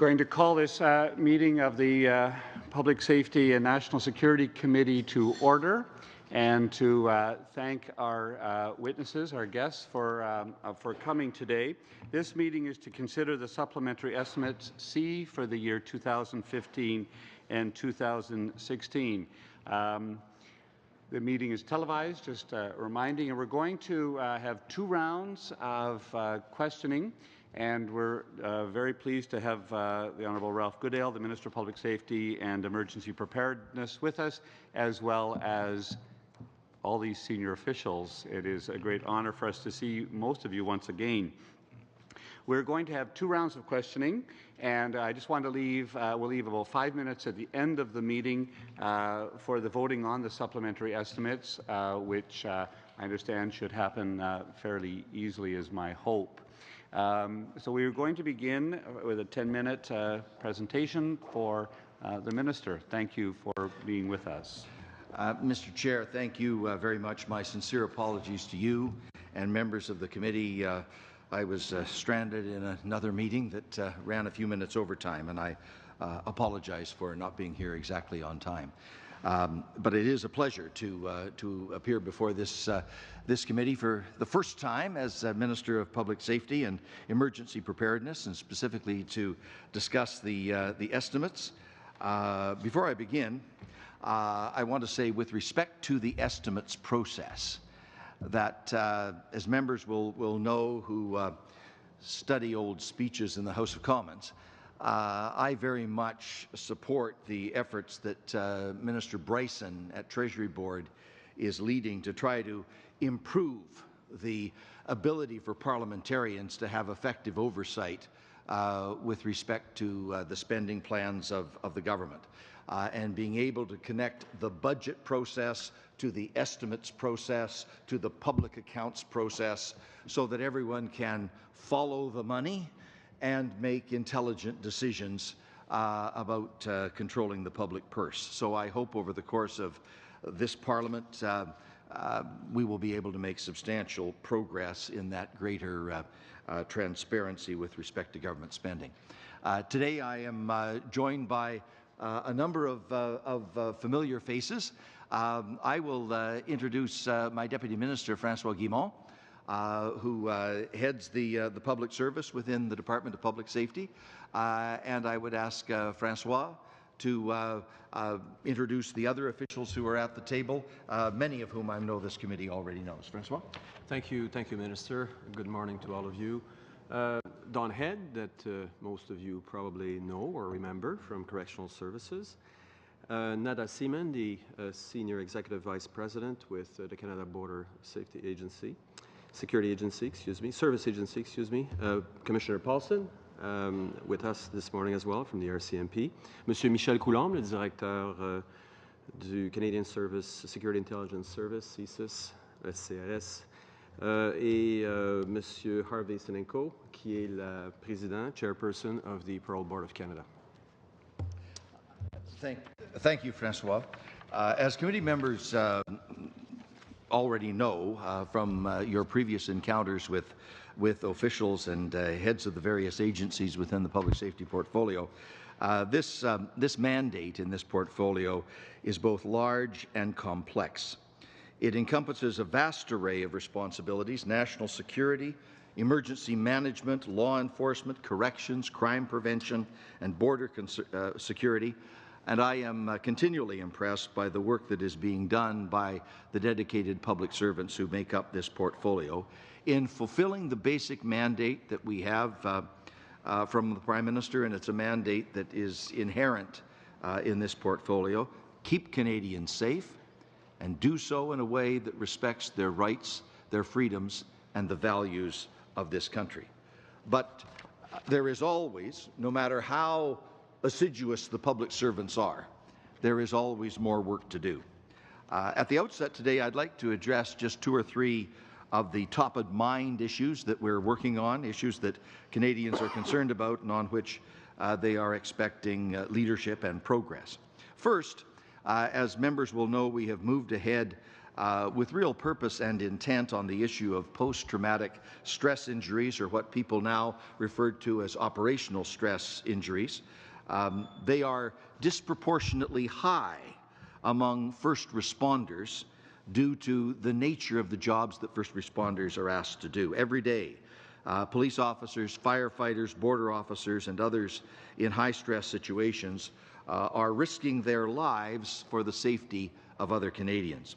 Going to call this meeting of the Public Safety and National Security Committee to order, and to thank our witnesses, our guests, for coming today. This meeting is to consider the supplementary estimates C for the year 2015 and 2016. The meeting is televised, just reminding, and we're going to have 2 rounds of questioning. And we're very pleased to have the Honourable Ralph Goodale, the Minister of Public Safety and Emergency Preparedness, with us, as well as all these senior officials. It is a great honour for us to see most of you once again. We're going to have 2 rounds of questioning, and I just want to leave, we'll leave about 5 minutes at the end of the meeting for the voting on the supplementary estimates, which I understand should happen fairly easily, is my hope. So we are going to begin with a 10-minute presentation for the Minister. Thank you for being with us. Mr. Chair, thank you very much. My sincere apologies to you and members of the committee. I was stranded in another meeting that ran a few minutes over time, and I apologize for not being here exactly on time. But it is a pleasure to appear before this committee for the first time as Minister of Public Safety and Emergency Preparedness, and specifically to discuss the estimates. Before I begin, I want to say, with respect to the estimates process, that as members will know who study old speeches in the House of Commons, I very much support the efforts that Minister Bryson at Treasury Board is leading to try to improve the ability for parliamentarians to have effective oversight with respect to the spending plans of the government, and being able to connect the budget process to the estimates process to the public accounts process, so that everyone can follow the money and make intelligent decisions about controlling the public purse. So I hope over the course of this Parliament we will be able to make substantial progress in that greater transparency with respect to government spending. Today I am joined by a number of familiar faces. I will introduce my Deputy Minister, Francois Guimond, who heads the public service within the Department of Public Safety. And I would ask Francois to introduce the other officials who are at the table, many of whom I know this committee already knows. Francois? Thank you, Minister. Good morning to all of you. Don Head, that most of you probably know or remember from Correctional Services. Nada Seaman, the Senior Executive Vice President with the Canada Border Safety Agency. Security Agency, Service Agency, Commissioner Paulson, with us this morning as well from the RCMP. Monsieur Michel Coulombe, le directeur du Canadian Service, Security Intelligence Service, CSIS, SCRS, et Monsieur Harvey Senenko, qui est la présidente, chairperson of the Parole Board of Canada. Thank you, Francois. As committee members already know from your previous encounters with officials and heads of the various agencies within the public safety portfolio, this mandate in this portfolio is both large and complex. It encompasses a vast array of responsibilities: national security, emergency management, law enforcement, corrections, crime prevention, and border security. And I am continually impressed by the work that is being done by the dedicated public servants who make up this portfolio in fulfilling the basic mandate that we have from the Prime Minister, and it's a mandate that is inherent in this portfolio: keep Canadians safe, and do so in a way that respects their rights, their freedoms, and the values of this country. But there is always, no matter how assiduous the public servants are, there is always more work to do. At the outset today, I'd like to address just 2 or 3 of the top-of-mind issues that we're working on, issues that Canadians are concerned about and on which they are expecting leadership and progress. First, as members will know, we have moved ahead with real purpose and intent on the issue of post-traumatic stress injuries, or what people now refer to as operational stress injuries. They are disproportionately high among first responders due to the nature of the jobs that first responders are asked to do every day. Police officers, firefighters, border officers, and others in high-stress situations are risking their lives for the safety of other Canadians.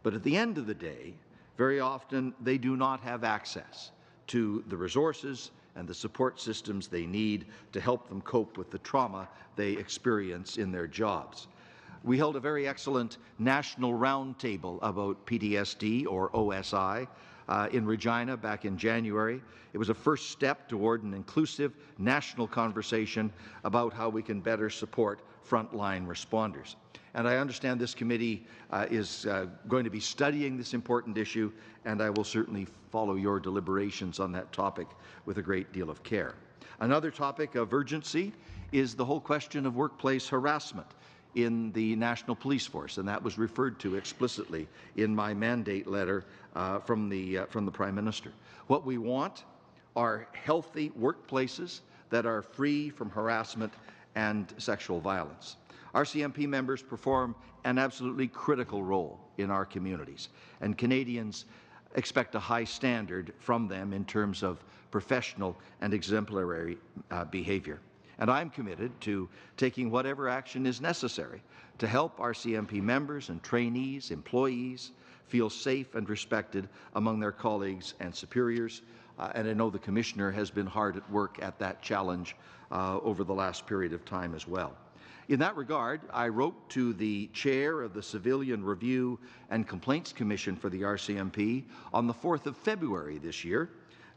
But at the end of the day, very often they do not have access to the resources and the support systems they need to help them cope with the trauma they experience in their jobs. We held a very excellent national roundtable about PTSD, or OSI, in Regina back in January. It was a first step toward an inclusive national conversation about how we can better support frontline responders. And I understand this committee is going to be studying this important issue, and I will certainly follow your deliberations on that topic with a great deal of care. Another topic of urgency is the whole question of workplace harassment in the National Police Force, and that was referred to explicitly in my mandate letter from the Prime Minister. What we want are healthy workplaces that are free from harassment and sexual violence. RCMP members perform an absolutely critical role in our communities, and Canadians expect a high standard from them in terms of professional and exemplary behaviour. And I'm committed to taking whatever action is necessary to help RCMP members and trainees, employees, feel safe and respected among their colleagues and superiors. And I know the Commissioner has been hard at work at that challenge over the last period of time as well. In that regard, I wrote to the Chair of the Civilian Review and Complaints Commission for the RCMP on the 4th of February this year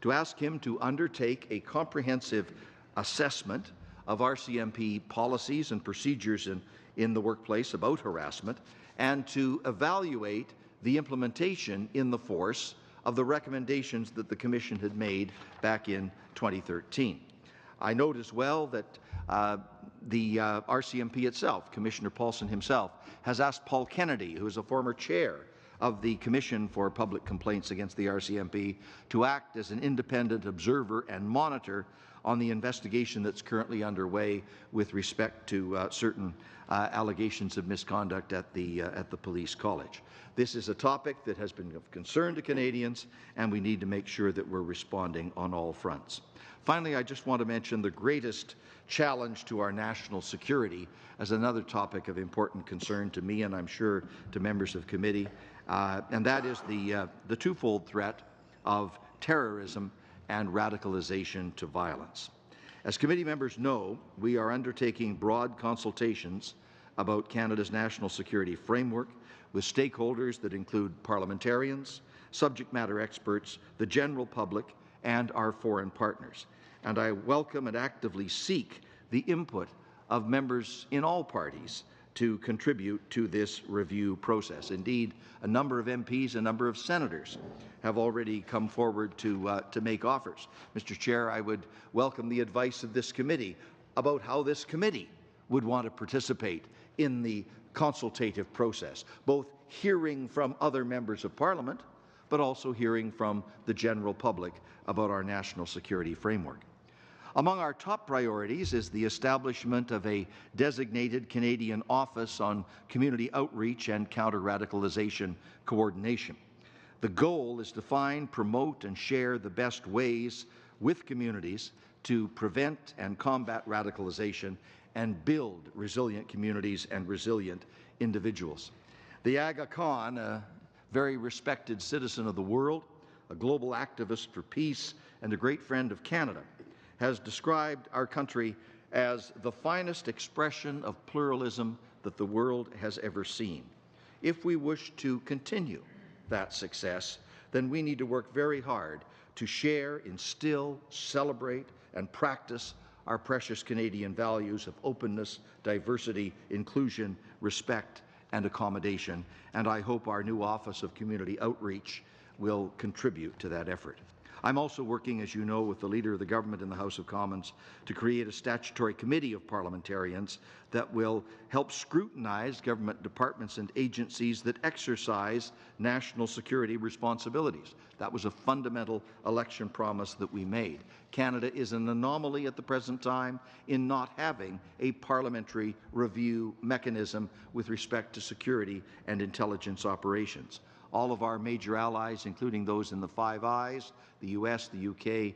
to ask him to undertake a comprehensive assessment of RCMP policies and procedures in the workplace about harassment, and to evaluate the implementation in the force of the recommendations that the Commission had made back in 2013. I note as well that the RCMP itself, Commissioner Paulson himself, has asked Paul Kennedy, who is a former chair of the Commission for Public Complaints against the RCMP, to act as an independent observer and monitor on the investigation that's currently underway with respect to certain allegations of misconduct at the police college. This is a topic that has been of concern to Canadians, and we need to make sure that we're responding on all fronts. Finally, I just want to mention the greatest challenge to our national security as another topic of important concern to me, and I'm sure to members of committee, and that is the twofold threat of terrorism and radicalization to violence. As committee members know, we are undertaking broad consultations about Canada's national security framework with stakeholders that include parliamentarians, subject matter experts, the general public, and our foreign partners. And I welcome and actively seek the input of members in all parties to contribute to this review process. Indeed, a number of MPs, a number of senators have already come forward to make offers. Mr. Chair, I would welcome the advice of this committee about how this committee would want to participate in the consultative process, both hearing from other members of Parliament, but also hearing from the general public about our national security framework. Among our top priorities is the establishment of a designated Canadian Office on Community Outreach and Counter-Radicalization Coordination. The goal is to find, promote, and share the best ways with communities to prevent and combat radicalization and build resilient communities and resilient individuals. The Aga Khan, a very respected citizen of the world, a global activist for peace, and a great friend of Canada, has described our country as the finest expression of pluralism that the world has ever seen. If we wish to continue that success, then we need to work very hard to share, instill, celebrate, and practice our precious Canadian values of openness, diversity, inclusion, respect, and accommodation. And I hope our new Office of Community Outreach will contribute to that effort. I'm also working, as you know, with the Leader of the Government in the House of Commons to create a statutory committee of parliamentarians that will help scrutinize government departments and agencies that exercise national security responsibilities. That was a fundamental election promise that we made. Canada is an anomaly at the present time in not having a parliamentary review mechanism with respect to security and intelligence operations. All of our major allies, including those in the Five Eyes, the US, the UK,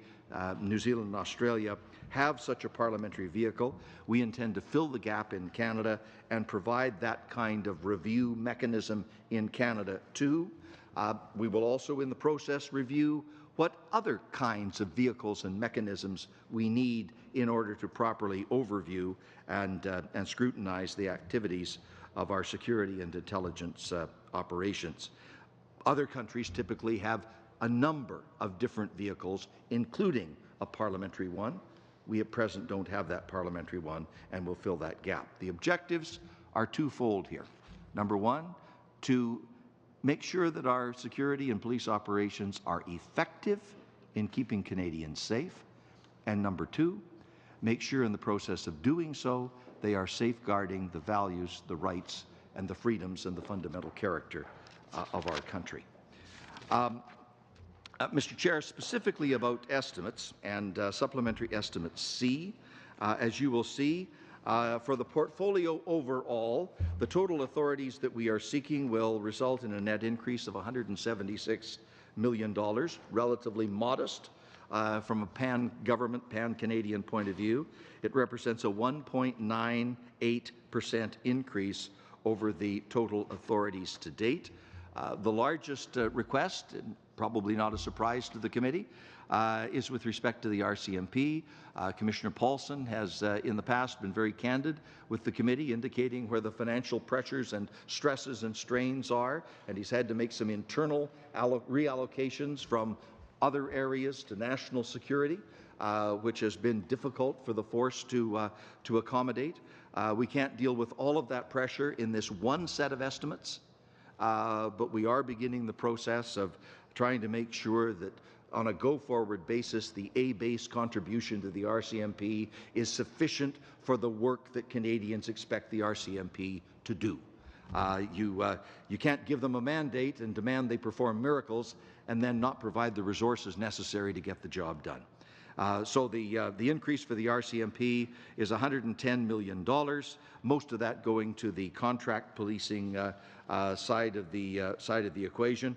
New Zealand and Australia, have such a parliamentary vehicle. We intend to fill the gap in Canada and provide that kind of review mechanism in Canada too. We will also in the process review what other kinds of vehicles and mechanisms we need in order to properly overview and scrutinize the activities of our security and intelligence operations. Other countries typically have a number of different vehicles, including a parliamentary one. We at present don't have that parliamentary one, and we'll fill that gap. The objectives are twofold here. Number one, to make sure that our security and police operations are effective in keeping Canadians safe. And number two, make sure in the process of doing so, they are safeguarding the values, the rights, and the freedoms and the fundamental character of our country. Mr. Chair, specifically about estimates and Supplementary Estimate C, as you will see, for the portfolio overall, the total authorities that we are seeking will result in a net increase of $176 million, relatively modest from a pan-government, pan-Canadian point of view. It represents a 1.98% increase over the total authorities to date. The largest request, and probably not a surprise to the committee, is with respect to the RCMP. Commissioner Paulson has in the past been very candid with the committee, indicating where the financial pressures and stresses and strains are, and he's had to make some internal reallocations from other areas to national security, which has been difficult for the force to accommodate. We can't deal with all of that pressure in this one set of estimates, but we are beginning the process of trying to make sure that on a go-forward basis, the A-base contribution to the RCMP is sufficient for the work that Canadians expect the RCMP to do. You can't give them a mandate and demand they perform miracles and then not provide the resources necessary to get the job done. So the increase for the RCMP is $110 million, most of that going to the contract policing side of the equation.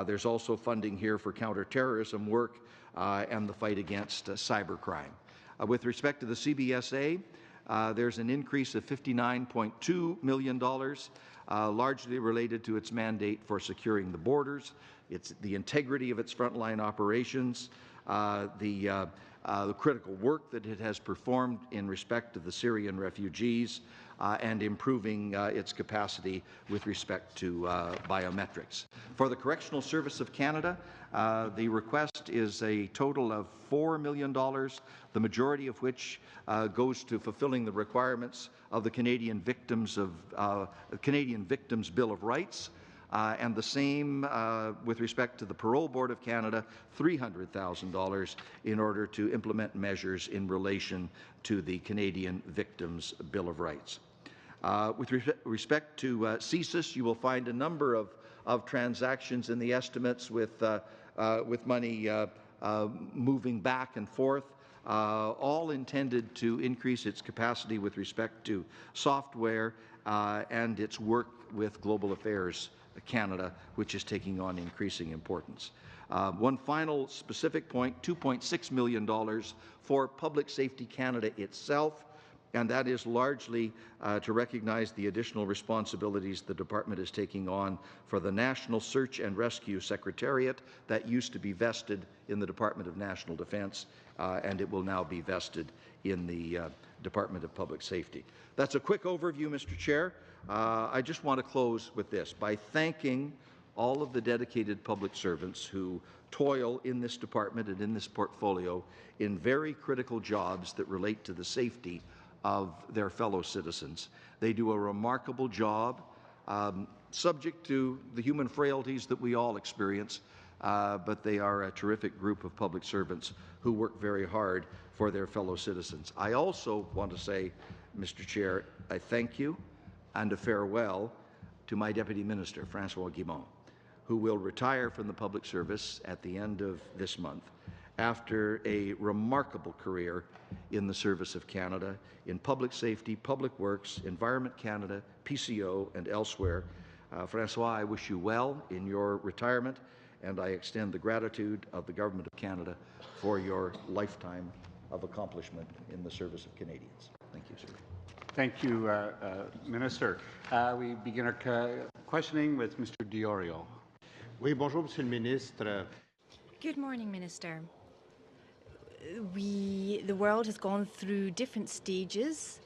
There's also funding here for counterterrorism work and the fight against cybercrime. With respect to the CBSA, there's an increase of $59.2 million, largely related to its mandate for securing the borders, the integrity of its frontline operations, the critical work that it has performed in respect to the Syrian refugees, and improving its capacity with respect to biometrics. For the Correctional Service of Canada, the request is a total of $4 million, the majority of which goes to fulfilling the requirements of the Canadian Victims Bill of Rights, and the same with respect to the Parole Board of Canada, $300,000 in order to implement measures in relation to the Canadian Victims Bill of Rights. With respect to CSIS, you will find a number of transactions in the estimates with money moving back and forth, all intended to increase its capacity with respect to software and its work with Global Affairs Canada, which is taking on increasing importance. One final specific point, $2.6 million for Public Safety Canada itself, and that is largely to recognize the additional responsibilities the department is taking on for the National Search and Rescue Secretariat that used to be vested in the Department of National Defence, and it will now be vested in the Department of Public Safety. That's a quick overview, Mr. Chair. I just want to close with this by thanking all of the dedicated public servants who toil in this department and in this portfolio in very critical jobs that relate to the safety of their fellow citizens. They do a remarkable job, subject to the human frailties that we all experience, but they are a terrific group of public servants who work very hard for their fellow citizens. I also want to say, Mr. Chair, I thank you and a farewell to my Deputy Minister, Francois Guimond, who will retire from the public service at the end of this month after a remarkable career in the service of Canada in public safety, public works, Environment Canada, PCO, and elsewhere. Francois, I wish you well in your retirement, and I extend the gratitude of the Government of Canada for your lifetime of accomplishment in the service of Canadians. Thank you, sir. Thank you, Minister. We begin our questioning with Mr. Diorio. Oui, bonjour, Monsieur le Ministre. Good morning, Minister. The world has gone through different stages,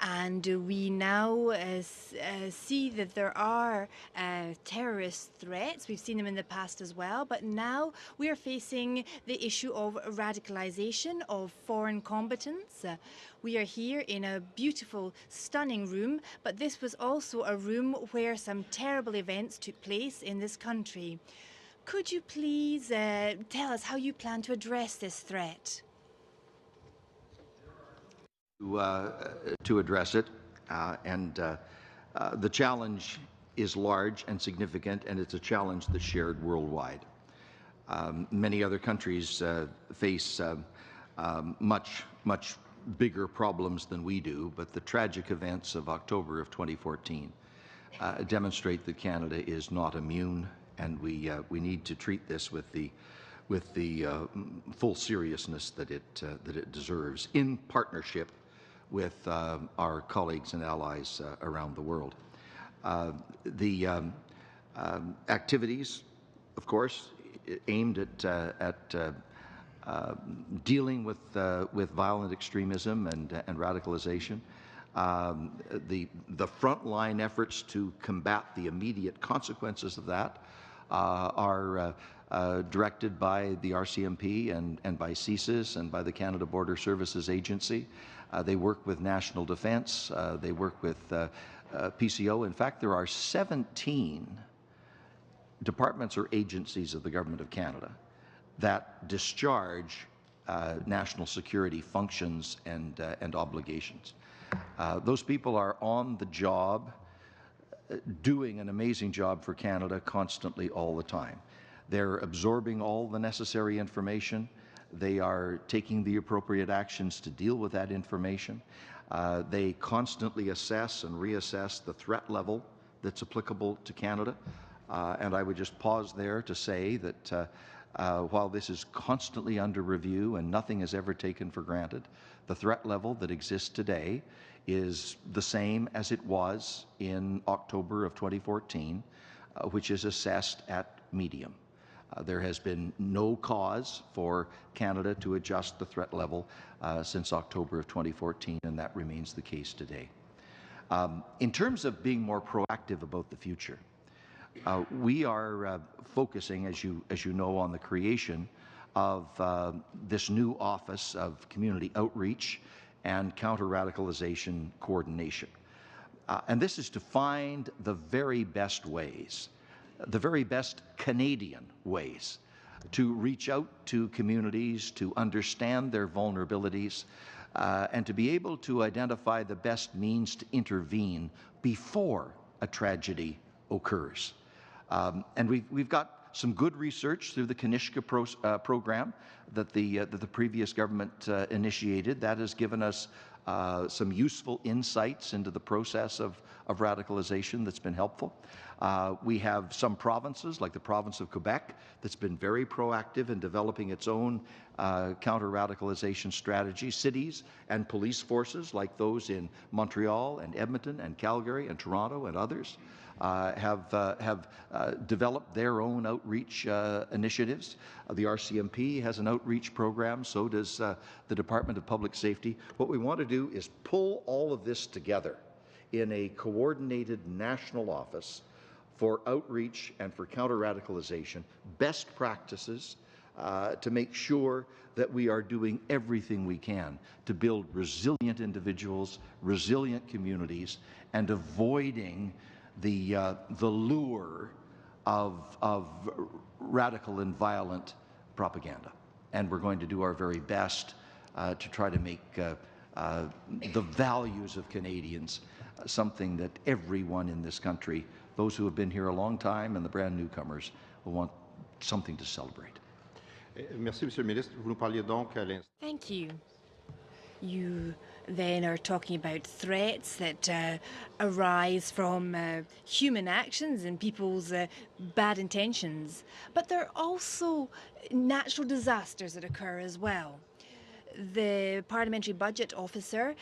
and we now see that there are terrorist threats. We've seen them in the past as well, but now we are facing the issue of radicalization of foreign combatants. We are here in a beautiful, stunning room, but this was also a room where some terrible events took place in this country. Could you please tell us how you plan to address this threat? To address it, the challenge is large and significant, and it's a challenge that's shared worldwide. Many other countries face much bigger problems than we do, but the tragic events of October of 2014 demonstrate that Canada is not immune, and we need to treat this with the full seriousness that it deserves, in partnership with our colleagues and allies around the world. The activities, of course, aimed at dealing with violent extremism and radicalization. The frontline efforts to combat the immediate consequences of that are directed by the RCMP and by CSIS and by the Canada Border Services Agency. They work with National Defence. They work with PCO. In fact, there are 17 departments or agencies of the Government of Canada that discharge national security functions and obligations. Those people are on the job, doing an amazing job for Canada constantly all the time. They're absorbing all the necessary information. They are taking the appropriate actions to deal with that information. They constantly assess and reassess the threat level that's applicable to Canada. And I would just pause there to say that while this is constantly under review and nothing is ever taken for granted, the threat level that exists today is the same as it was in October of 2014, which is assessed at medium. There has been no cause for Canada to adjust the threat level since October of 2014, and that remains the case today. In terms of being more proactive about the future, we are focusing, as you know, on the creation of this new Office of Community Outreach and Counter-Radicalization Coordination. And this is to find the very best ways, the very best Canadian ways to reach out to communities, to understand their vulnerabilities, and to be able to identify the best means to intervene before a tragedy occurs. And we've got some good research through the Kanishka program that the previous government initiated. That has given us some useful insights into the process of radicalization that's been helpful. We have some provinces, like the province of Quebec, that's been very proactive in developing its own counter-radicalization strategy. Cities and police forces, like those in Montreal and Edmonton and Calgary and Toronto and others, have developed their own outreach initiatives. The RCMP has an outreach program, so does the Department of Public Safety. What we want to do is pull all of this together in a coordinated national office for outreach and for counter-radicalization, best practices to make sure that we are doing everything we can to build resilient individuals, resilient communities, and avoiding the lure of radical and violent propaganda. And we're going to do our very best to try to make the values of Canadians something that everyone in this country, those who have been here a long time and the brand newcomers, will want something to celebrate. Merci, Monsieur le Ministre. Vous nous parliez donc à l'instant. Thank you. You then are talking about threats that arise from human actions and people's bad intentions. But there are also natural disasters that occur as well. The Parliamentary Budget Officer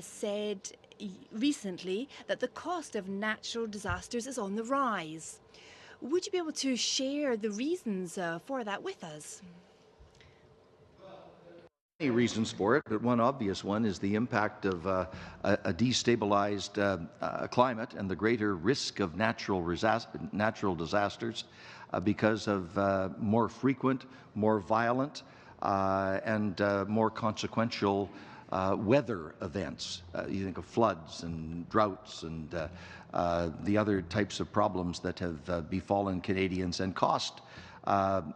said recently that the cost of natural disasters is on the rise. Would you be able to share the reasons for that with us? Many reasons for it, but one obvious one is the impact of a destabilized climate and the greater risk of natural disasters because of more frequent, more violent, and more consequential weather events. You think of floods and droughts and the other types of problems that have befallen Canadians and cost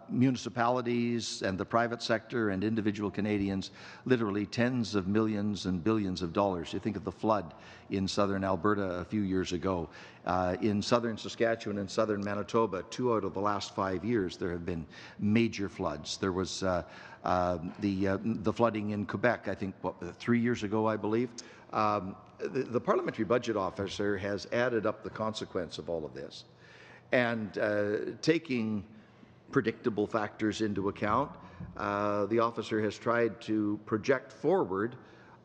municipalities and the private sector and individual Canadians literally tens of millions and billions of dollars. You think of the flood in southern Alberta a few years ago. In southern Saskatchewan and southern Manitoba, 2 out of the last 5 years, there have been major floods. There was the flooding in Quebec, I think, 3 years ago, I believe. The Parliamentary Budget Officer has added up the consequence of all of this. And taking predictable factors into account, the officer has tried to project forward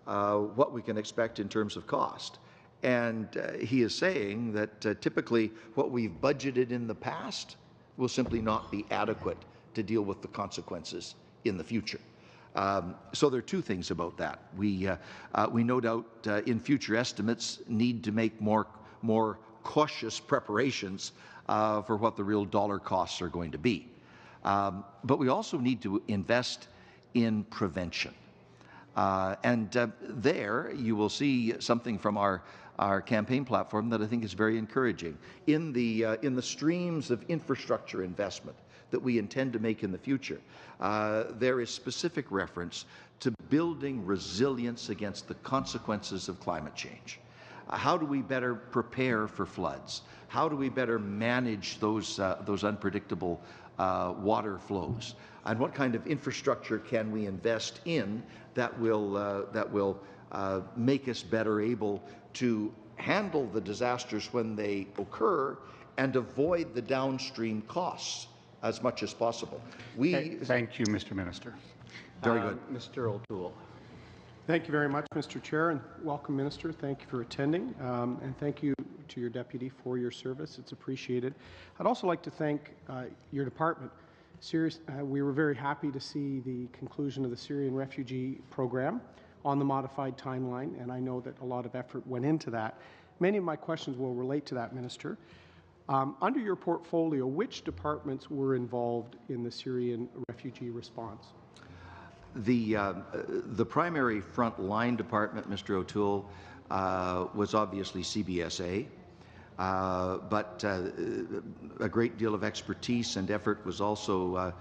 what we can expect in terms of cost. And he is saying that typically what we've budgeted in the past will simply not be adequate to deal with the consequences in the future. So there are two things about that. We no doubt in future estimates need to make more cautious preparations for what the real dollar costs are going to be. But we also need to invest in prevention. There you will see something from our campaign platform that I think is very encouraging. In the streams of infrastructure investment that we intend to make in the future, there is specific reference to building resilience against the consequences of climate change. How do we better prepare for floods? How do we better manage those unpredictable water flows? And what kind of infrastructure can we invest in that will make us better able to handle the disasters when they occur and avoid the downstream costs as much as possible? Thank you, Mr. Minister. Very good. Mr. O'Toole. Thank you very much, Mr. Chair, and welcome, Minister. Thank you for attending, and thank you to your deputy for your service. It's appreciated. I'd also like to thank your department. We were very happy to see the conclusion of the Syrian refugee program on the modified timeline, and I know that a lot of effort went into that. Many of my questions will relate to that, Minister. Under your portfolio, which departments were involved in the Syrian refugee response? The primary front-line department, Mr. O'Toole, was obviously CBSA, but a great deal of expertise and effort was also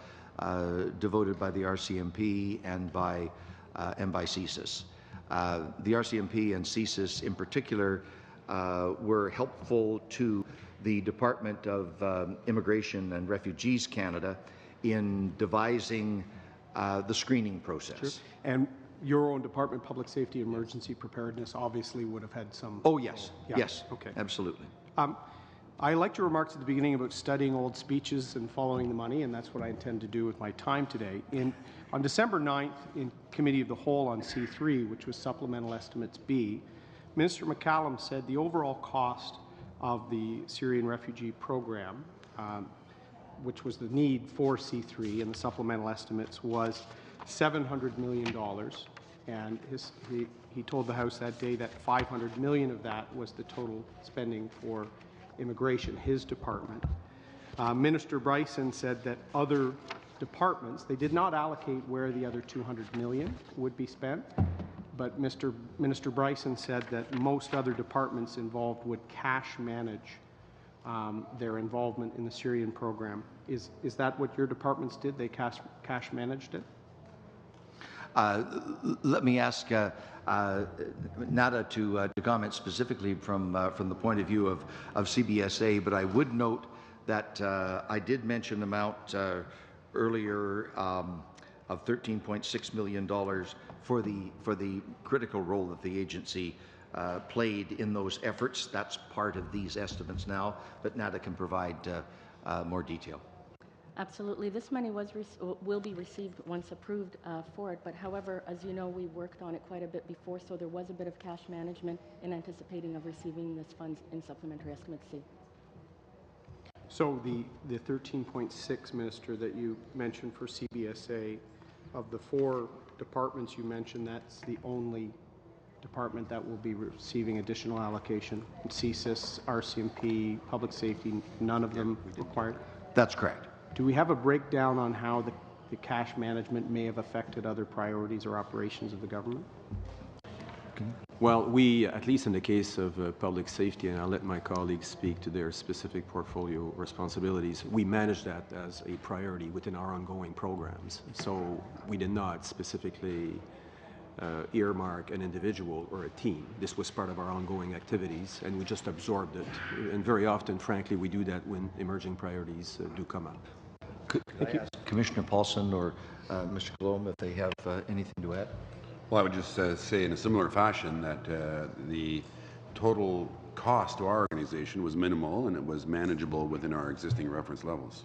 devoted by the RCMP and by CSIS. The RCMP and CSIS in particular were helpful to the Department of Immigration and Refugees Canada in devising the screening process. Sure. And your own Department, Public Safety and Emergency Preparedness, obviously would have had some... Oh, yes. Yeah. Yes. Okay. Absolutely. I liked your remarks at the beginning about studying old speeches and following the money, and that's what I intend to do with my time today. On December 9th, in Committee of the Whole on C3, which was Supplemental Estimates B, Minister McCallum said the overall cost of the Syrian refugee program, which was the need for C3 and the supplemental estimates, was $700 million. And he told the House that day that $500 million of that was the total spending for immigration, his department. Minister Bryson said that other departments, they did not allocate where the other $200 million would be spent, but Minister Bryson said that most other departments involved would cash manage their involvement in the Syrian program. Is that what your departments did? They cash managed it? Let me ask Nada to comment specifically from the point of view of CBSA, but I would note that I did mention an amount earlier of $13.6 million for the critical role that the agency played in those efforts. That's part of these estimates now, but Nada can provide more detail. Absolutely. This money will be received once approved for it, but however, as you know, we worked on it quite a bit before, so there was a bit of cash management in anticipating of receiving this funds in Supplementary Estimate C. So the 13.6, Minister, that you mentioned for CBSA, of the 4 departments you mentioned, that's the only department that will be receiving additional allocation. CSIS, RCMP, Public Safety, none of them required? That's correct. Do we have a breakdown on how the cash management may have affected other priorities or operations of the government? Well, we, at least in the case of public safety, and I'll let my colleagues speak to their specific portfolio responsibilities, we manage that as a priority within our ongoing programs. So we did not specifically earmark an individual or a team. This was part of our ongoing activities, and we just absorbed it. And very often, frankly, we do that when emerging priorities do come up. Could I ask Commissioner Paulson or Mr. Colomb if they have anything to add? Well, I would just say in a similar fashion that the total cost to our organization was minimal and it was manageable within our existing reference levels.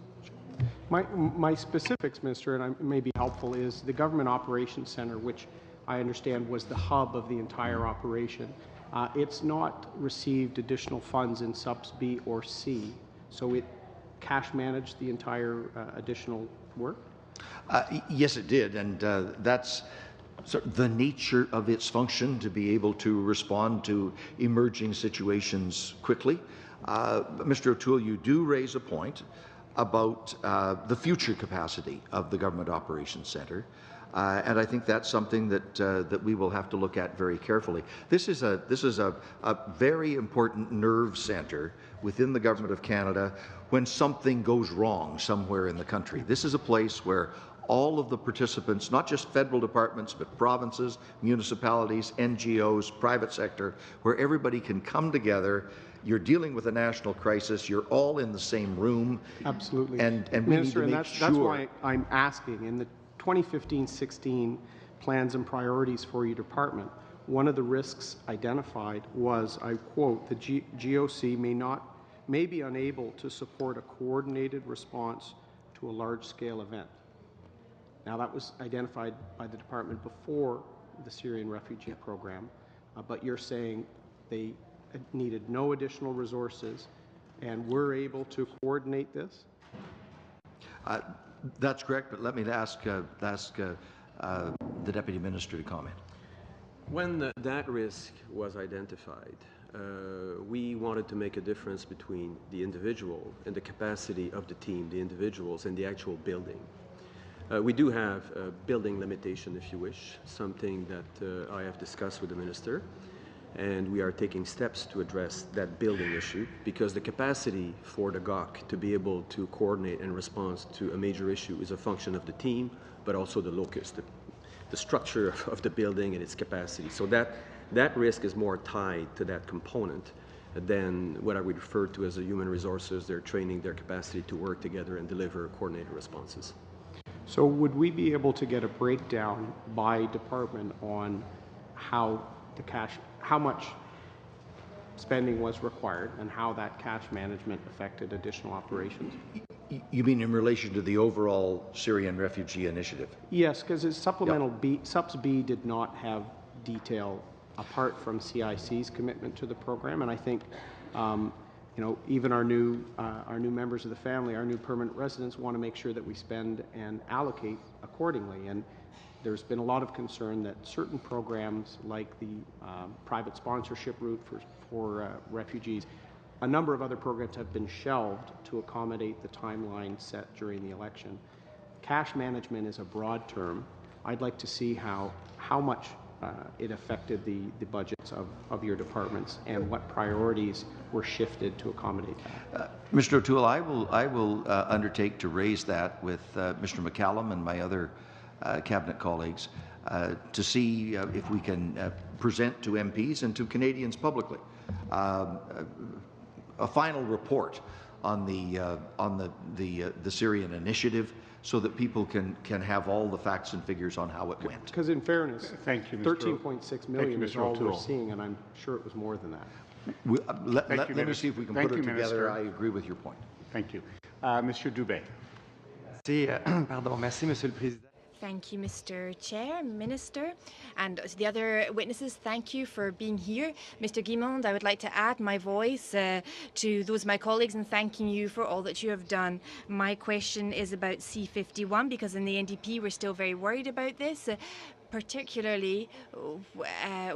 My specifics, Minister, and it may be helpful, is the Government Operations Centre, which I understand was the hub of the entire operation. It's not received additional funds in subs B or C, so it cash managed the entire additional work? Yes, it did, and that's the nature of its function, to be able to respond to emerging situations quickly. Mr. O'Toole, you do raise a point about the future capacity of the Government Operations Centre. And I think that's something that we will have to look at very carefully. This is a very important nerve centre within the Government of Canada when something goes wrong somewhere in the country. This is a place where all of the participants, not just federal departments, but provinces, municipalities, NGOs, private sector, where everybody can come together. You're dealing with a national crisis. You're all in the same room. Absolutely. And we Minister, need to make that's why I'm asking. In the 2015-16 plans and priorities for your department, one of the risks identified was, I quote, the GOC may be unable to support a coordinated response to a large-scale event. Now, that was identified by the department before the Syrian refugee program, but you're saying they needed no additional resources and were able to coordinate this? That's correct, but let me ask the Deputy Minister to comment. When that risk was identified, we wanted to make a difference between the individual and the capacity of the team, the individuals, and the actual building. We do have a building limitation, if you wish, something that I have discussed with the Minister, and we are taking steps to address that building issue because the capacity for the GOC to be able to coordinate and respond to a major issue is a function of the team, but also the locus, the structure of the building and its capacity. So that risk is more tied to that component than what I would refer to as the human resources, their training, their capacity to work together and deliver coordinated responses. So would we be able to get a breakdown by department on how much spending was required and how that cash management affected additional operations? You mean in relation to the overall Syrian refugee initiative? Yes, because supplemental B, subs B did not have detail apart from CIC's commitment to the program, and I think even our new members of the family, our new permanent residents, want to make sure that we spend and allocate accordingly. And there's been a lot of concern that certain programs, like the private sponsorship route for refugees, a number of other programs have been shelved to accommodate the timeline set during the election. Cash management is a broad term. I'd like to see how much it affected the budgets of your departments and what priorities were shifted to accommodate that. Mr. O'Toole, I will undertake to raise that with Mr. McCallum and my other cabinet colleagues to see if we can present to MPs and to Canadians publicly a final report on the Syrian initiative, so that people can have all the facts and figures on how it went. Because in fairness, Thank you, Mr. 13.6 million is all we're seeing, and I'm sure it was more than that. Let me see if we can put it together. Minister. I agree with your point. Thank you. Mr. Dubé. Merci, Monsieur le Président. Thank you, Mr. Chair, Minister, and to the other witnesses, thank you for being here. Mr. Guimond, I would like to add my voice to those of my colleagues in thanking you for all that you have done. My question is about C51, because in the NDP we're still very worried about this. Particularly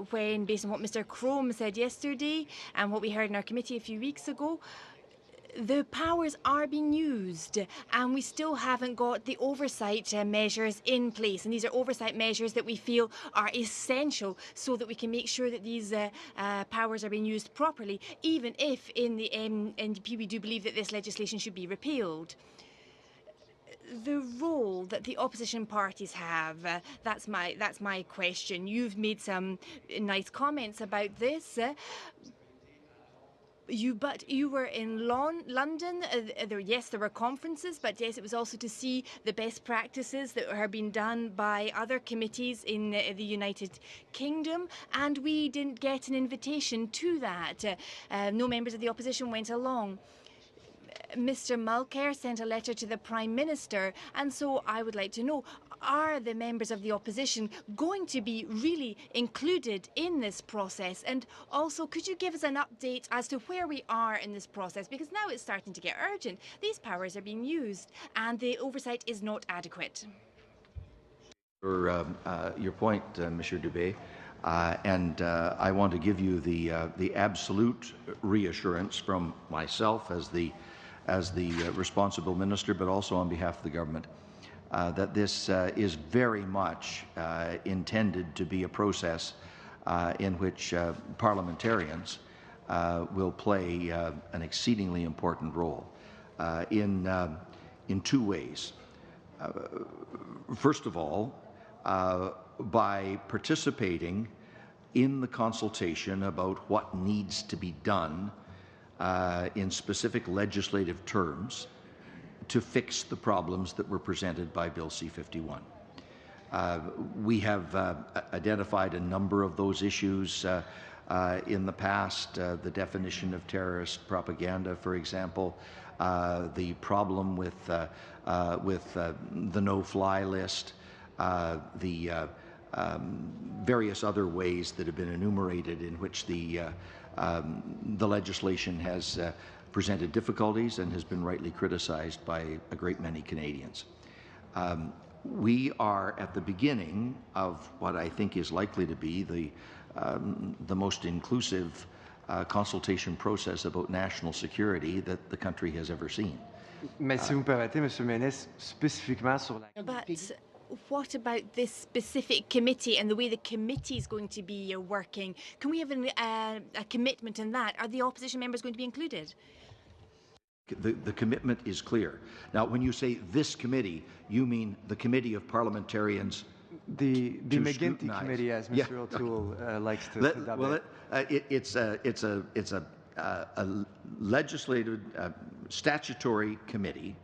when, based on what Mr. Crome said yesterday and what we heard in our committee a few weeks ago, the powers are being used and we still haven't got the oversight measures in place, and these are oversight measures that we feel are essential so that we can make sure that these powers are being used properly, even if in the NDP we do believe that this legislation should be repealed. The role that the opposition parties have, that's my question. You've made some nice comments about this. But you were in London. Yes, there were conferences, but yes, it was also to see the best practices that are being done by other committees in the United Kingdom, and we didn't get an invitation to that. No members of the opposition went along. Mr. Mulcair sent a letter to the Prime Minister, and so I would like to know, are the members of the opposition going to be really included in this process? And also, could you give us an update as to where we are in this process? Because now it's starting to get urgent. These powers are being used and the oversight is not adequate. Your point, Monsieur Dubé, and I want to give you the absolute reassurance from myself as the responsible minister, but also on behalf of the government, that this is very much intended to be a process in which parliamentarians will play an exceedingly important role in two ways. First of all, by participating in the consultation about what needs to be done in specific legislative terms to fix the problems that were presented by Bill C-51. We have identified a number of those issues in the past, the definition of terrorist propaganda, for example, the problem with the no-fly list, the various other ways that have been enumerated in which the legislation has presented difficulties and has been rightly criticized by a great many Canadians. We are at the beginning of what I think is likely to be the most inclusive consultation process about national security that the country has ever seen. Mais si vous me permettez, Monsieur Ménès, spécifiquement sur la... But what about this specific committee and the way the committee is going to be working? Can we have a commitment in that? Are the opposition members going to be included? The commitment is clear. Now, when you say this committee, you mean the Committee of Parliamentarians the McGuinty Committee, as Mr. O'Toole likes to dub it. It's a legislative, statutory committee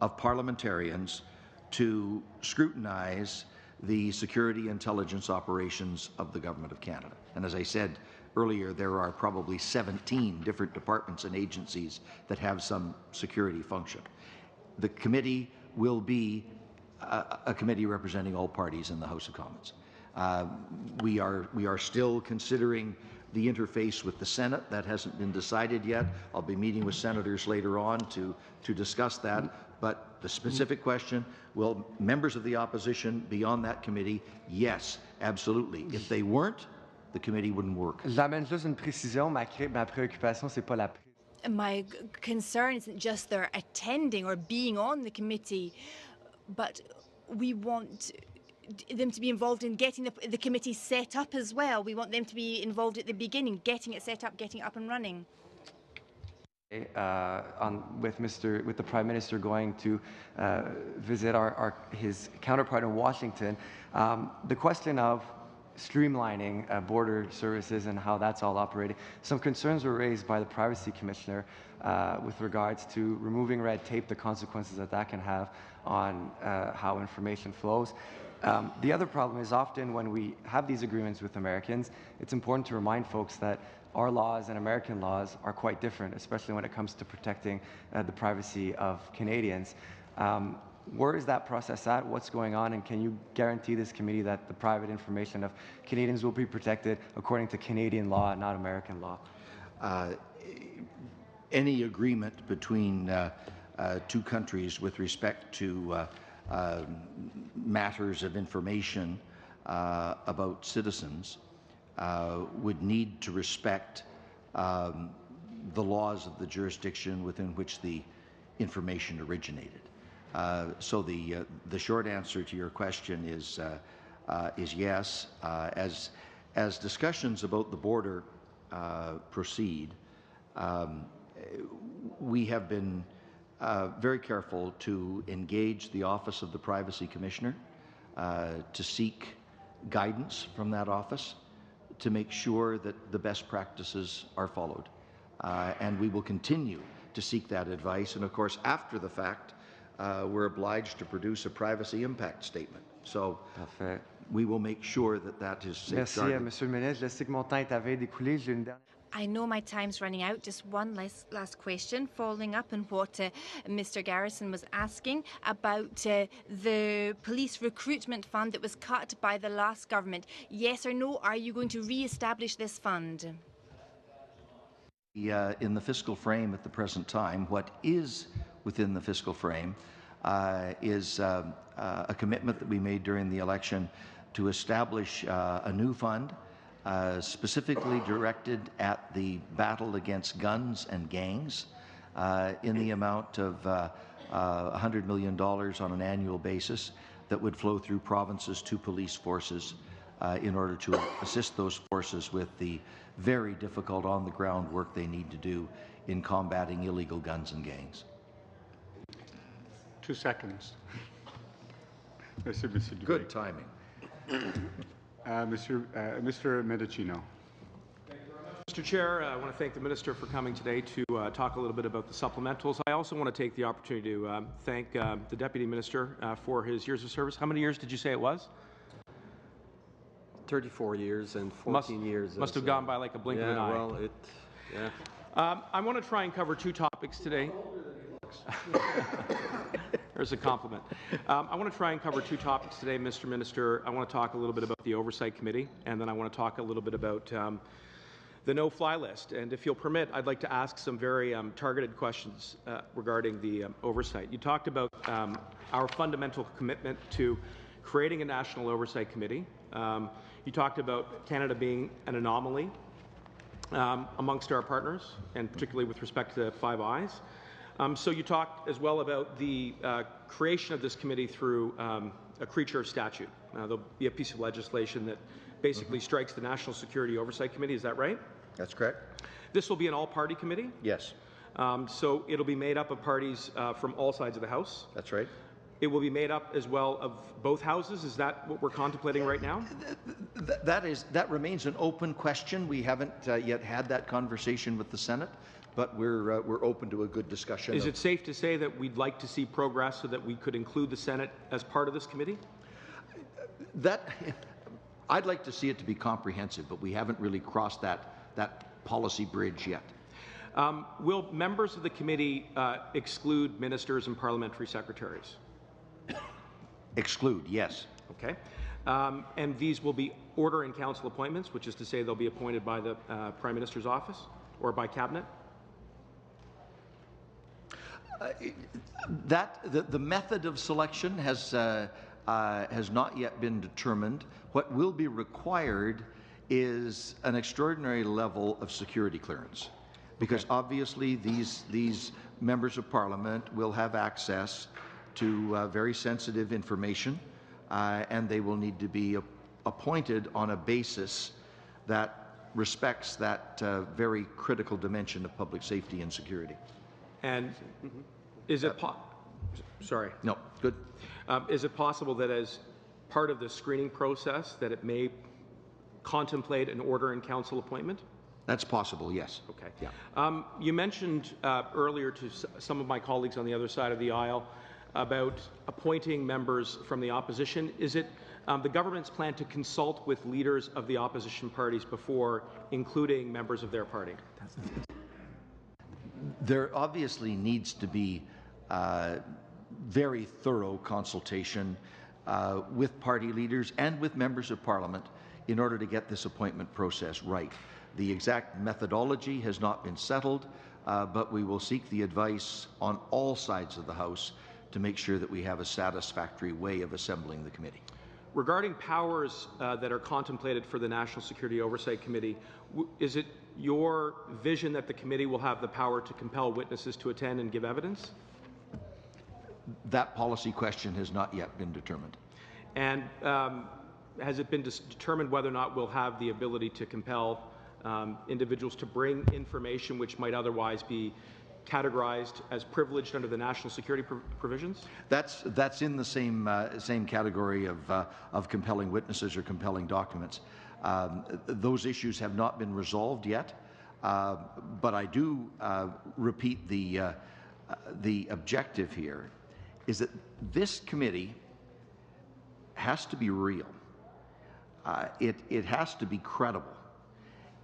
of parliamentarians to scrutinize the security intelligence operations of the Government of Canada. And as I said earlier, there are probably 17 different departments and agencies that have some security function. The committee will be a committee representing all parties in the House of Commons. We are still considering the interface with the Senate. That hasn't been decided yet. I'll be meeting with senators later on to discuss that. But the specific question, will members of the opposition be on that committee? Yes, absolutely. If they weren't, the committee wouldn't work. J'amène juste une précision. Ma préoccupation, c'est pas la My concern isn't just their attending or being on the committee, but we want them to be involved in getting the committee set up as well. We want them to be involved at the beginning, getting it set up, getting it up and running. With the Prime Minister going to visit his counterpart in Washington, the question of streamlining border services and how that's all operating. Some concerns were raised by the Privacy Commissioner with regards to removing red tape, the consequences that can have on how information flows. The other problem is often when we have these agreements with Americans, it's important to remind folks that our laws and American laws are quite different, especially when it comes to protecting the privacy of Canadians. Where is that process at? What's going on? And can you guarantee this committee that the private information of Canadians will be protected according to Canadian law, not American law? Any agreement between two countries with respect to matters of information about citizens would need to respect the laws of the jurisdiction within which the information originated. So the short answer to your question is yes. As discussions about the border proceed, we have been very careful to engage the Office of the Privacy Commissioner to seek guidance from that office to make sure that the best practices are followed. And we will continue to seek that advice. And of course, after the fact, we're obliged to produce a privacy impact statement. So we will make sure that that is safeguarded. Merci, Monsieur le Ministre. Je sais que mon temps est à veille d'écouler. J'ai une dernière. I know my time's running out. Just one last question, following up on what Mr. Garrison was asking about the police recruitment fund that was cut by the last government. Yes or no, are you going to re-establish this fund? In the fiscal frame at the present time, what is within the fiscal frame is a commitment that we made during the election to establish a new fund specifically directed at the battle against guns and gangs in the amount of $100 million on an annual basis that would flow through provinces to police forces in order to assist those forces with the very difficult on-the-ground work they need to do in combating illegal guns and gangs. 2 seconds. Good timing. Mr. Medicino. Mr. Chair, I want to thank the Minister for coming today to talk a little bit about the supplementals. I also want to take the opportunity to thank the Deputy Minister for his years of service. How many years did you say it was? 34 years and 14 years. Must have gone by like a blink of an eye. Well, I want to try and cover 2 topics today. There's a compliment. I want to try and cover 2 topics today, Mr. Minister. I want to talk a little bit about the Oversight Committee, and then I want to talk a little bit about the no-fly list. And if you'll permit, I'd like to ask some very targeted questions regarding the oversight. You talked about our fundamental commitment to creating a National Oversight Committee. You talked about Canada being an anomaly amongst our partners, and particularly with respect to Five Eyes. So you talked as well about the creation of this committee through a creature of statute. There'll be a piece of legislation that basically strikes the National Security Oversight Committee. Is that right? That's correct. This will be an all-party committee? Yes. So it'll be made up of parties from all sides of the House? That's right. It will be made up as well of both houses. Is that what we're contemplating right now? That remains an open question. We haven't yet had that conversation with the Senate, but we're open to a good discussion. Is it safe to say that we'd like to see progress so that we could include the Senate as part of this committee? I'd like to see it to be comprehensive, but we haven't really crossed that policy bridge yet. Will members of the committee exclude ministers and parliamentary secretaries? Exclude, yes. Okay. And these will be order and council appointments, which is to say they'll be appointed by the Prime Minister's office or by Cabinet? The method of selection has not yet been determined. What will be required is an extraordinary level of security clearance, because obviously these members of Parliament will have access to very sensitive information and they will need to be appointed on a basis that respects that very critical dimension of public safety and security. And is it sorry? No, good. Is it possible that as part of the screening process that it may contemplate an order and council appointment? That's possible, yes. Okay. Yeah. You mentioned earlier to some of my colleagues on the other side of the aisle about appointing members from the opposition. Is it the government's plan to consult with leaders of the opposition parties before including members of their party? There obviously needs to be very thorough consultation with party leaders and with members of Parliament in order to get this appointment process right. The exact methodology has not been settled, but we will seek the advice on all sides of the House to make sure that we have a satisfactory way of assembling the committee. Regarding powers that are contemplated for the National Security Oversight Committee, is it your vision that the committee will have the power to compel witnesses to attend and give evidence? That policy question has not yet been determined. And has it been determined whether or not we'll have the ability to compel individuals to bring information which might otherwise be categorized as privileged under the national security provisions? That's in the same category of compelling witnesses or compelling documents. Those issues have not been resolved yet, but I do repeat the objective here is that this committee has to be real. It has to be credible.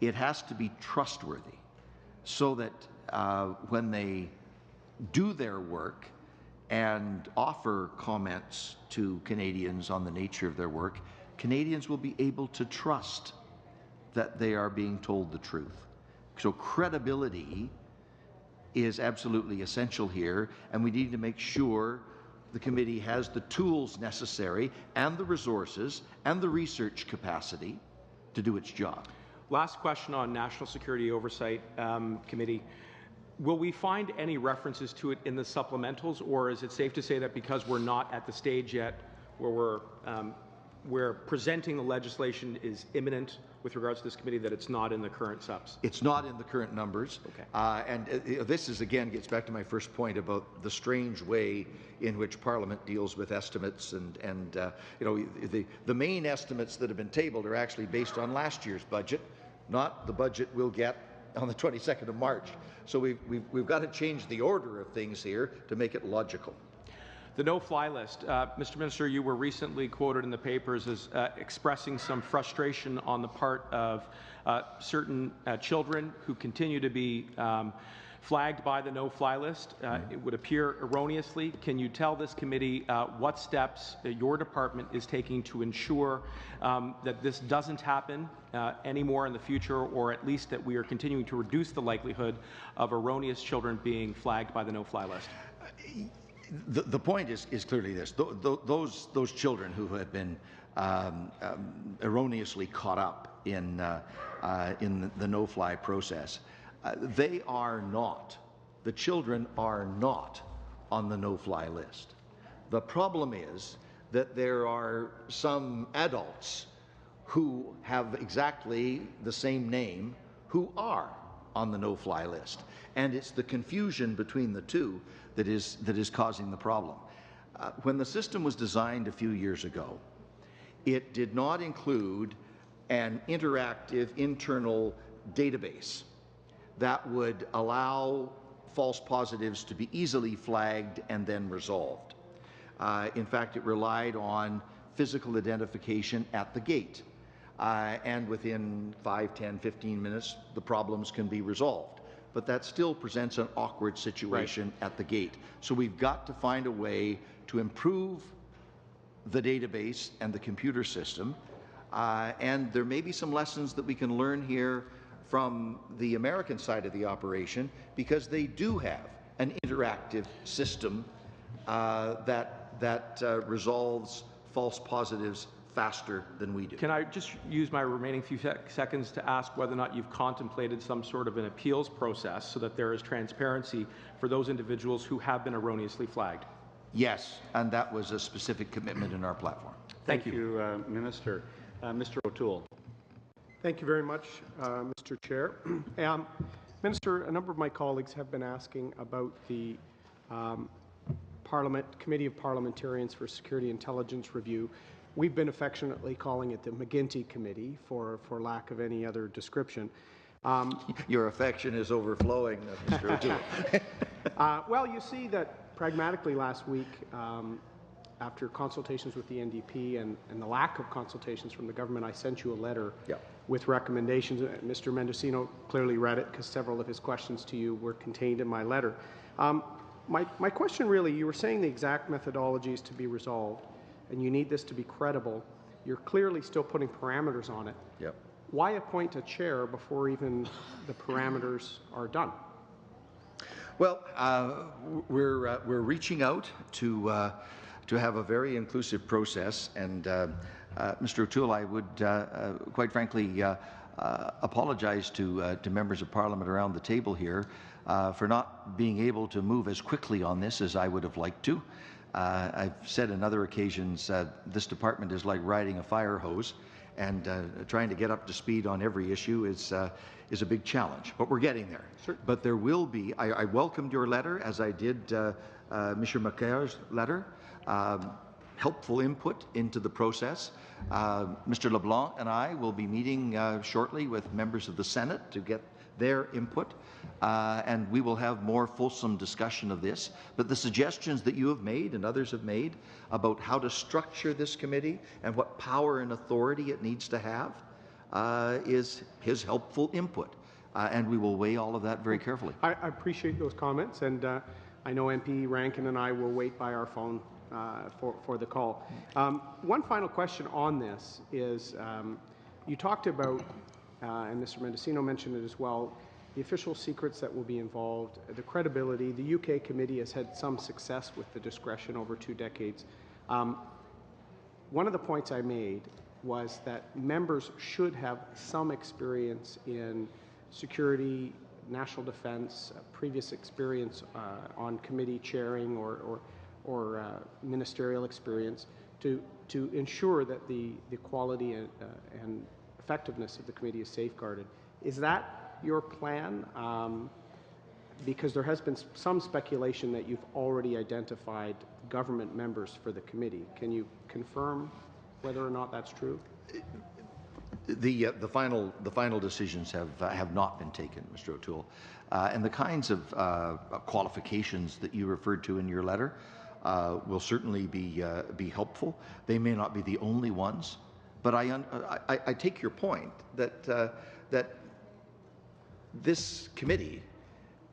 It has to be trustworthy so that when they do their work and offer comments to Canadians on the nature of their work, Canadians will be able to trust that they are being told the truth. So credibility is absolutely essential here, and we need to make sure the committee has the tools necessary and the resources and the research capacity to do its job. Last question on National Security Oversight Committee. Will we find any references to it in the supplementals, or is it safe to say that because we're not at the stage yet where we're presenting the legislation is imminent with regards to this committee, that it's not in the current subs? It's not in the current numbers. Okay. This is, again, gets back to my first point about the strange way in which Parliament deals with estimates, and the main estimates that have been tabled are actually based on last year's budget, not the budget we'll get on the 22nd of March. So we've got to change the order of things here to make it logical. The no-fly list. Mr. Minister, you were recently quoted in the papers as expressing some frustration on the part of certain children who continue to be flagged by the no-fly list. It would appear erroneously. Can you tell this committee what steps your department is taking to ensure that this doesn't happen anymore in the future, or at least that we are continuing to reduce the likelihood of erroneous children being flagged by the no-fly list? The point is clearly this. Those children who have been erroneously caught up in the no-fly process, they are not, the children are not on the no-fly list. The problem is that there are some adults who have exactly the same name who are on the no-fly list. And it's the confusion between the two that is causing the problem. When the system was designed a few years ago, it did not include an interactive internal database that would allow false positives to be easily flagged and then resolved. In fact, it relied on physical identification at the gate. And within 5, 10, 15 minutes, the problems can be resolved. But that still presents an awkward situation at the gate. So we've got to find a way to improve the database and the computer system. And there may be some lessons that we can learn here from the American side of the operation, because they do have an interactive system that resolves false positives faster than we do. Can I just use my remaining few seconds to ask whether or not you've contemplated some sort of an appeals process so that there is transparency for those individuals who have been erroneously flagged? Yes, and that was a specific commitment in our platform. Thank you, Minister. Mr. O'Toole. Thank you very much, Mr. Chair. Minister, a number of my colleagues have been asking about the Committee of Parliamentarians for Security Intelligence Review. We've been affectionately calling it the McGuinty Committee for lack of any other description. Your affection is overflowing, Mr. O'Toole. Well, you see that pragmatically last week, after consultations with the NDP and the lack of consultations from the government, I sent you a letter with recommendations. Mr. Mendocino clearly read it because several of his questions to you were contained in my letter. My question really, you were saying the exact methodology is to be resolved and you need this to be credible. You're clearly still putting parameters on it. Yep. Why appoint a chair before even the parameters are done? Well, we're reaching out to have a very inclusive process, and Mr. O'Toole, I would quite frankly apologize to members of Parliament around the table here for not being able to move as quickly on this as I would have liked to. I've said on other occasions this department is like riding a fire hose, and trying to get up to speed on every issue is a big challenge, but we're getting there. Sure. But there will be, I welcomed your letter, as I did Mr. Macair's letter, helpful input into the process. Mr. LeBlanc and I will be meeting shortly with members of the Senate to get their input, and we will have more fulsome discussion of this. But the suggestions that you have made and others have made about how to structure this committee and what power and authority it needs to have is his helpful input, and we will weigh all of that very carefully. I appreciate those comments, and I know MP Rankin and I will wait by our phone for the call. One final question on this is, you talked about, and Mr. Mendocino mentioned it as well, the official secrets that will be involved, the credibility. The UK committee has had some success with the discretion over 2 decades. One of the points I made was that members should have some experience in security, national defense, previous experience on committee chairing or ministerial experience to ensure that the quality and effectiveness of the committee is safeguarded. Is that your plan? Because there has been some speculation that you've already identified government members for the committee. Can you confirm whether or not that's true? The final decisions have not been taken, Mr. O'Toole, and the kinds of qualifications that you referred to in your letter will certainly be helpful. They may not be the only ones, but I take your point that this committee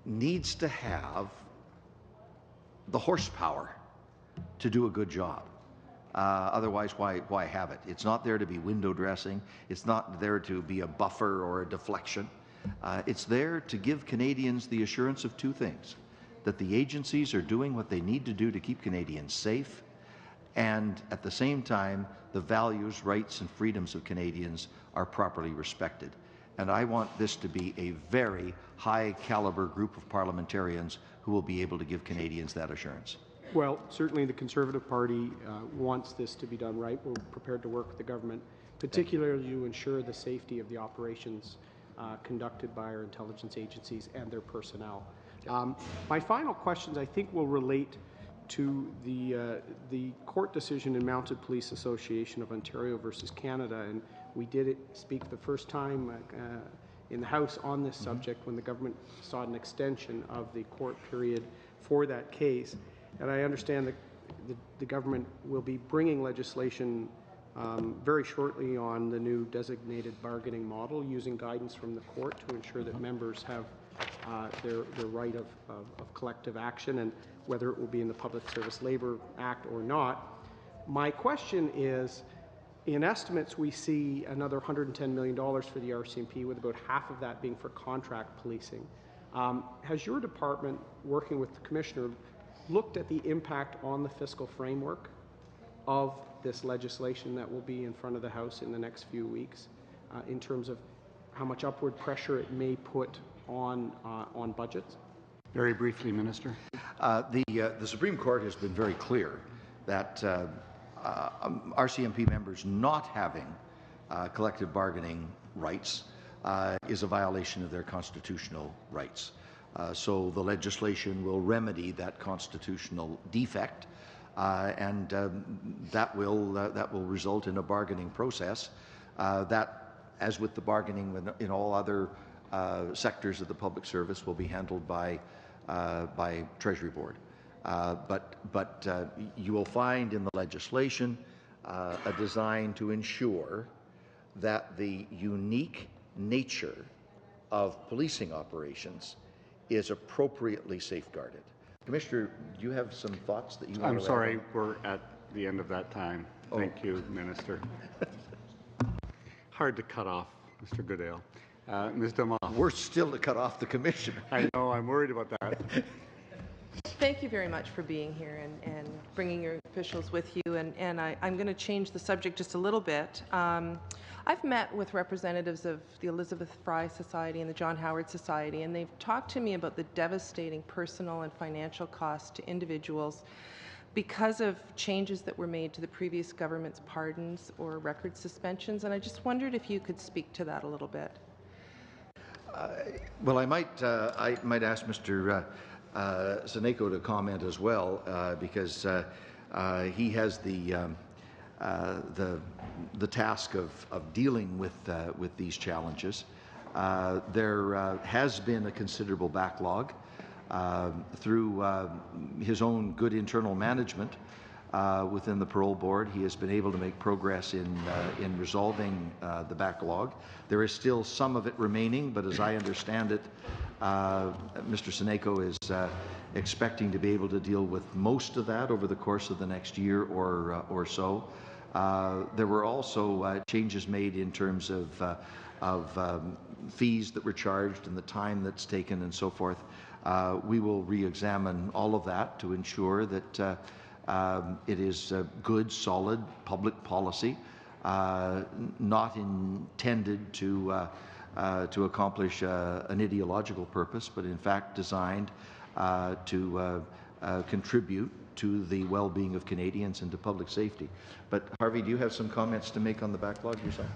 needs to have the horsepower to do a good job. Otherwise, why have it? It's not there to be window dressing. It's not there to be a buffer or a deflection. It's there to give Canadians the assurance of 2 things: that the agencies are doing what they need to do to keep Canadians safe, and at the same time, the values, rights, and freedoms of Canadians are properly respected. And I want this to be a very high-caliber group of parliamentarians who will be able to give Canadians that assurance. Well, certainly the Conservative Party wants this to be done right. We're prepared to work with the government, particularly to ensure the safety of the operations conducted by our intelligence agencies and their personnel. My final questions, I think, will relate to the court decision in Mounted Police Association of Ontario versus Canada, and we did speak the first time in the House on this subject when the government sought an extension of the court period for that case. And I understand that the government will be bringing legislation very shortly on the new designated bargaining model, using guidance from the court to ensure that members have their right of collective action, and whether it will be in the Public Service Labour Act or not. My question is, in estimates, we see another $110 million for the RCMP, with about half of that being for contract policing. Has your department, working with the Commissioner, looked at the impact on the fiscal framework of this legislation that will be in front of the House in the next few weeks, in terms of how much upward pressure it may put on budgets? Very briefly, Minister. The Supreme Court has been very clear that RCMP members not having collective bargaining rights is a violation of their constitutional rights. So the legislation will remedy that constitutional defect, and that will result in a bargaining process that, as with the bargaining in all other sectors of the public service, will be handled by Treasury Board. But you will find in the legislation a design to ensure that the unique nature of policing operations is appropriately safeguarded. Commissioner, do you have some thoughts that you want to add? I'm sorry, we're at the end of that time. Thank you, Minister. Hard to cut off, Mr. Goodale. Ms. Demont. We're still to cut off the commissioner. I know, I'm worried about that. Thank you very much for being here and bringing your officials with you. And I'm going to change the subject just a little bit. I've met with representatives of the Elizabeth Fry Society and the John Howard Society, and they've talked to me about the devastating personal and financial cost to individuals because of changes that were made to the previous government's pardons or record suspensions. And I just wondered if you could speak to that a little bit. Well, I might ask Mr. Seneco to comment as well, because he has the task of dealing with these challenges. There has been a considerable backlog through his own good internal management within the parole board. He has been able to make progress in resolving the backlog. There is still some of it remaining, but as I understand it, Mr. Seneco is expecting to be able to deal with most of that over the course of the next year or so. There were also changes made in terms of fees that were charged and the time that's taken and so forth. We will re-examine all of that to ensure that it is good, solid public policy, not intended to accomplish an ideological purpose, but in fact designed to contribute to the well-being of Canadians and to public safety. But Harvey, do you have some comments to make on the backlog yourself?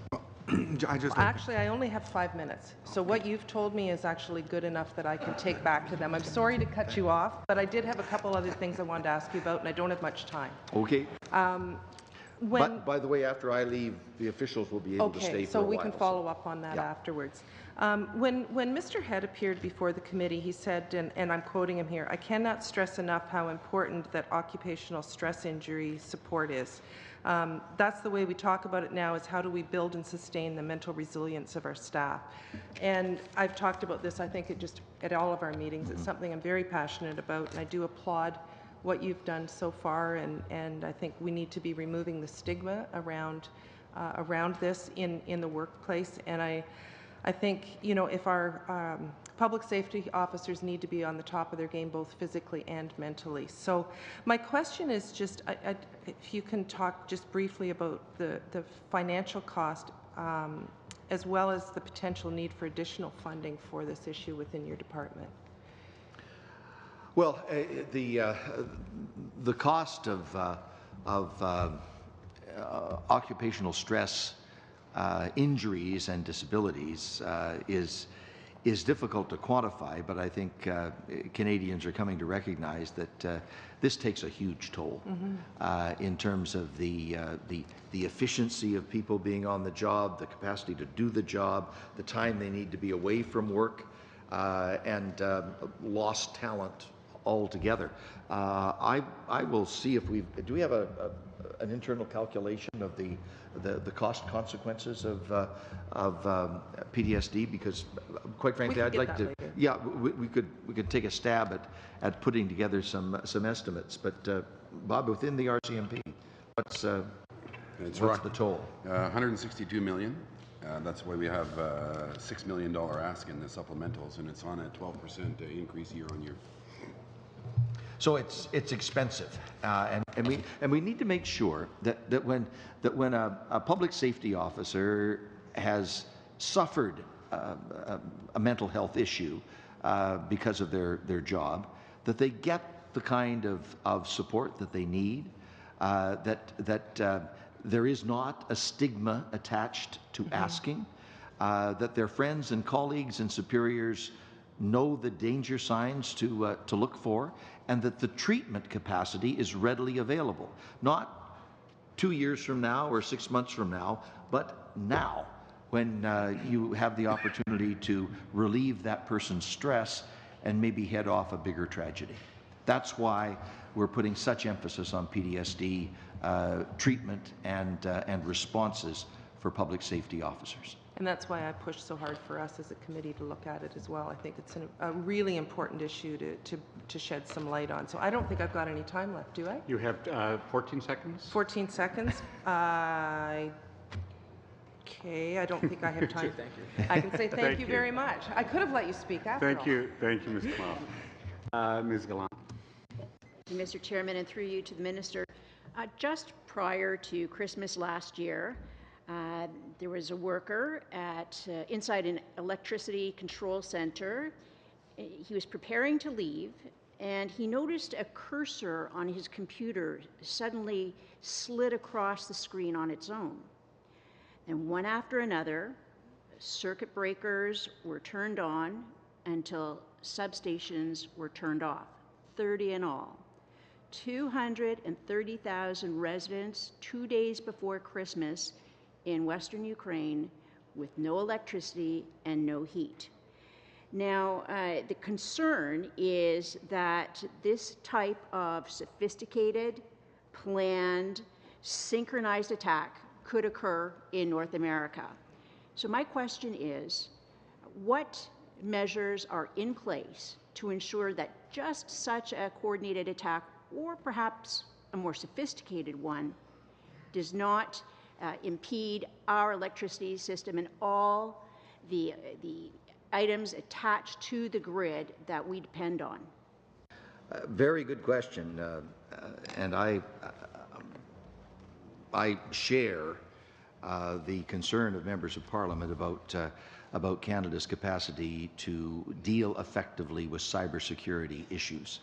Actually, I only have 5 minutes. So what you've told me is actually good enough that I can take back to them. I'm sorry to cut you off, but I did have a couple other things I wanted to ask you about, and I don't have much time. Okay. But by the way, after I leave, the officials will be able to stay for a while. Okay, so we can follow up on that afterwards. When Mr. Head appeared before the committee, he said, and I'm quoting him here, "I cannot stress enough how important that occupational stress injury support is. That's the way we talk about it now, is how do we build and sustain the mental resilience of our staff." And I've talked about this, I think, at all of our meetings. It's something I'm very passionate about, and I do applaud what you've done so far, and I think we need to be removing the stigma around this in the workplace. And I think, you know, if our public safety officers need to be on the top of their game, both physically and mentally. So my question is just, if you can talk just briefly about the financial cost, as well as the potential need for additional funding for this issue within your department. Well, the cost of occupational stress injuries and disabilities is difficult to quantify, but I think Canadians are coming to recognize that this takes a huge toll in terms of the efficiency of people being on the job, the capacity to do the job, the time they need to be away from work, and lost talent altogether. I will see if do we have an internal calculation of the cost consequences of PTSD, because quite frankly I'd like to later. Yeah, we could take a stab at putting together some estimates, but Bob, within the RCMP, what's the toll? 162 million. That's why we have a $6 million ask in the supplementals, and it's on a 12% increase year on year. So it's expensive, and we need to make sure that when a public safety officer has suffered a mental health issue, because of their job, that they get the kind of support that they need, that there is not a stigma attached to asking, that their friends and colleagues and superiors know the danger signs to look for, and that the treatment capacity is readily available. Not 2 years from now or 6 months from now, but now, when you have the opportunity to relieve that person's stress and maybe head off a bigger tragedy. That's why we're putting such emphasis on PTSD treatment and responses for public safety officers. And that's why I pushed so hard for us as a committee to look at it as well. I think it's a really important issue to shed some light on. So I don't think I've got any time left, do I? You have 14 seconds. 14 seconds. Okay, I don't think I have time. Thank you. I can say thank you very much. I could have let you speak after all. Thank you, Ms. Kamal. Ms. Gallant. Mr. Chairman, and through you to the Minister, just prior to Christmas last year, there was a worker inside an electricity control center. He was preparing to leave, and he noticed a cursor on his computer suddenly slid across the screen on its own. And one after another, circuit breakers were turned on until substations were turned off, 30 in all. 230,000 residents 2 days before Christmas in Western Ukraine with no electricity and no heat. Now, the concern is that this type of sophisticated, planned, synchronized attack could occur in North America. So my question is, what measures are in place to ensure that just such a coordinated attack, or perhaps a more sophisticated one, does not impede our electricity system and all the items attached to the grid that we depend on? Very good question, and I share the concern of members of Parliament about Canada's capacity to deal effectively with cybersecurity issues.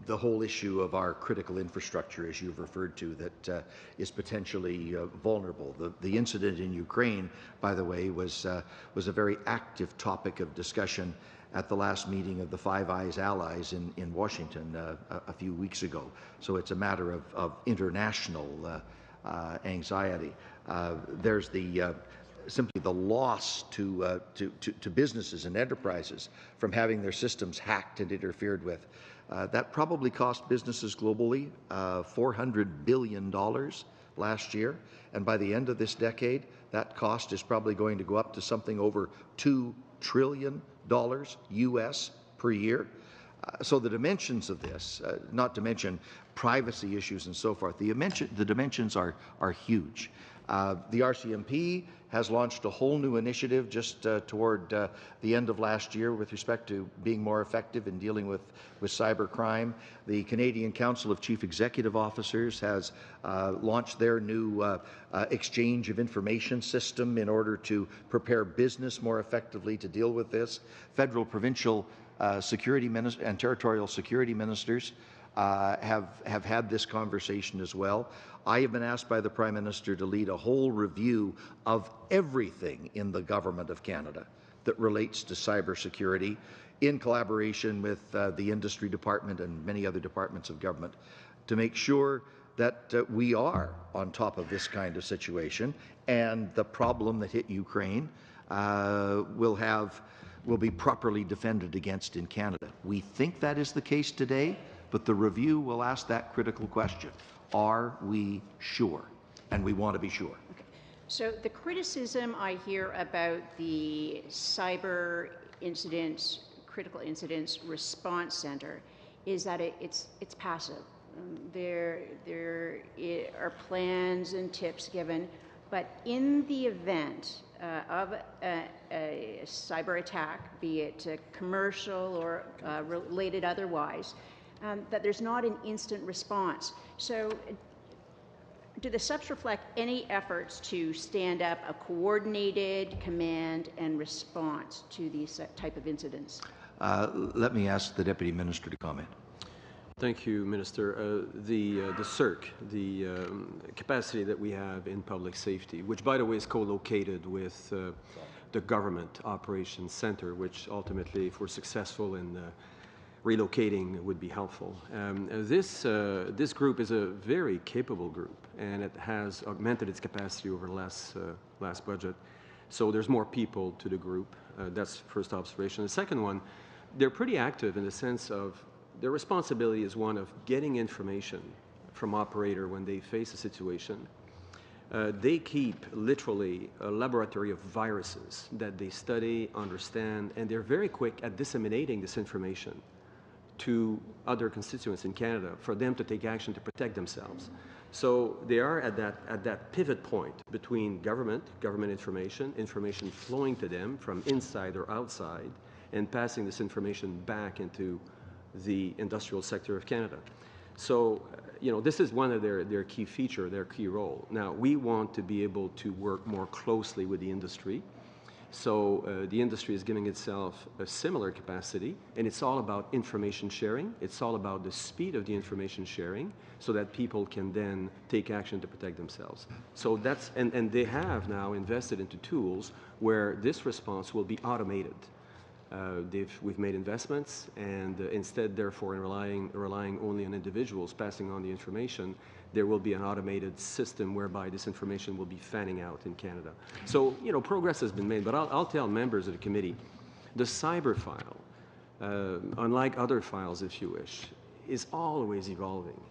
The whole issue of our critical infrastructure, as you've referred to, that is potentially vulnerable. The incident in Ukraine, by the way, was a very active topic of discussion at the last meeting of the Five Eyes Allies in Washington a few weeks ago. So it's a matter of international anxiety. There's simply the loss to businesses and enterprises from having their systems hacked and interfered with. That probably cost businesses globally $400 billion last year, and by the end of this decade, that cost is probably going to go up to something over $2 trillion US per year. So the dimensions of this, not to mention privacy issues and so forth, the dimensions are huge. The RCMP has launched a whole new initiative just toward the end of last year with respect to being more effective in dealing with cybercrime. The Canadian Council of Chief Executive Officers has launched their new exchange of information system in order to prepare business more effectively to deal with this. Federal, provincial security ministers and territorial security ministers have had this conversation as well. I have been asked by the Prime Minister to lead a whole review of everything in the Government of Canada that relates to cybersecurity, in collaboration with the Industry Department and many other departments of government, to make sure that we are on top of this kind of situation, and the problem that hit Ukraine will be properly defended against in Canada. We think that is the case today, but the review will ask that critical question. Are we sure? And we want to be sure. Okay. So the criticism I hear about the cyber incidents, critical incidents response center, is that it's passive. There are plans and tips given, but in the event of a cyber attack, be it commercial or related otherwise, that there's not an instant response. So do the steps reflect any efforts to stand up a coordinated command and response to these type of incidents? Let me ask the Deputy Minister to comment. Thank you, Minister. The SERC, the capacity that we have in public safety, which, by the way, is co-located with the Government Operations Center, which ultimately, if we're successful in relocating, would be helpful. This group is a very capable group, and it has augmented its capacity over the last budget. So there's more people to the group. That's the first observation. The second one, they're pretty active in the sense of their responsibility is one of getting information from operator when they face a situation. They keep literally a laboratory of viruses that they study, understand, and they're very quick at disseminating this information to other constituents in Canada for them to take action to protect themselves. So they are at that pivot point between government information flowing to them from inside or outside, and passing this information back into the industrial sector of Canada. So, this is one of their key feature, their key role. Now, we want to be able to work more closely with the industry. So the industry is giving itself a similar capacity, and it's all about information sharing. It's all about the speed of the information sharing so that people can then take action to protect themselves. So that's, and they have now invested into tools where this response will be automated. We've made investments, and instead, therefore, in relying only on individuals passing on the information, there will be an automated system whereby this information will be fanning out in Canada. So, progress has been made, but I'll tell members of the committee, the cyber file, unlike other files, if you wish, is always evolving.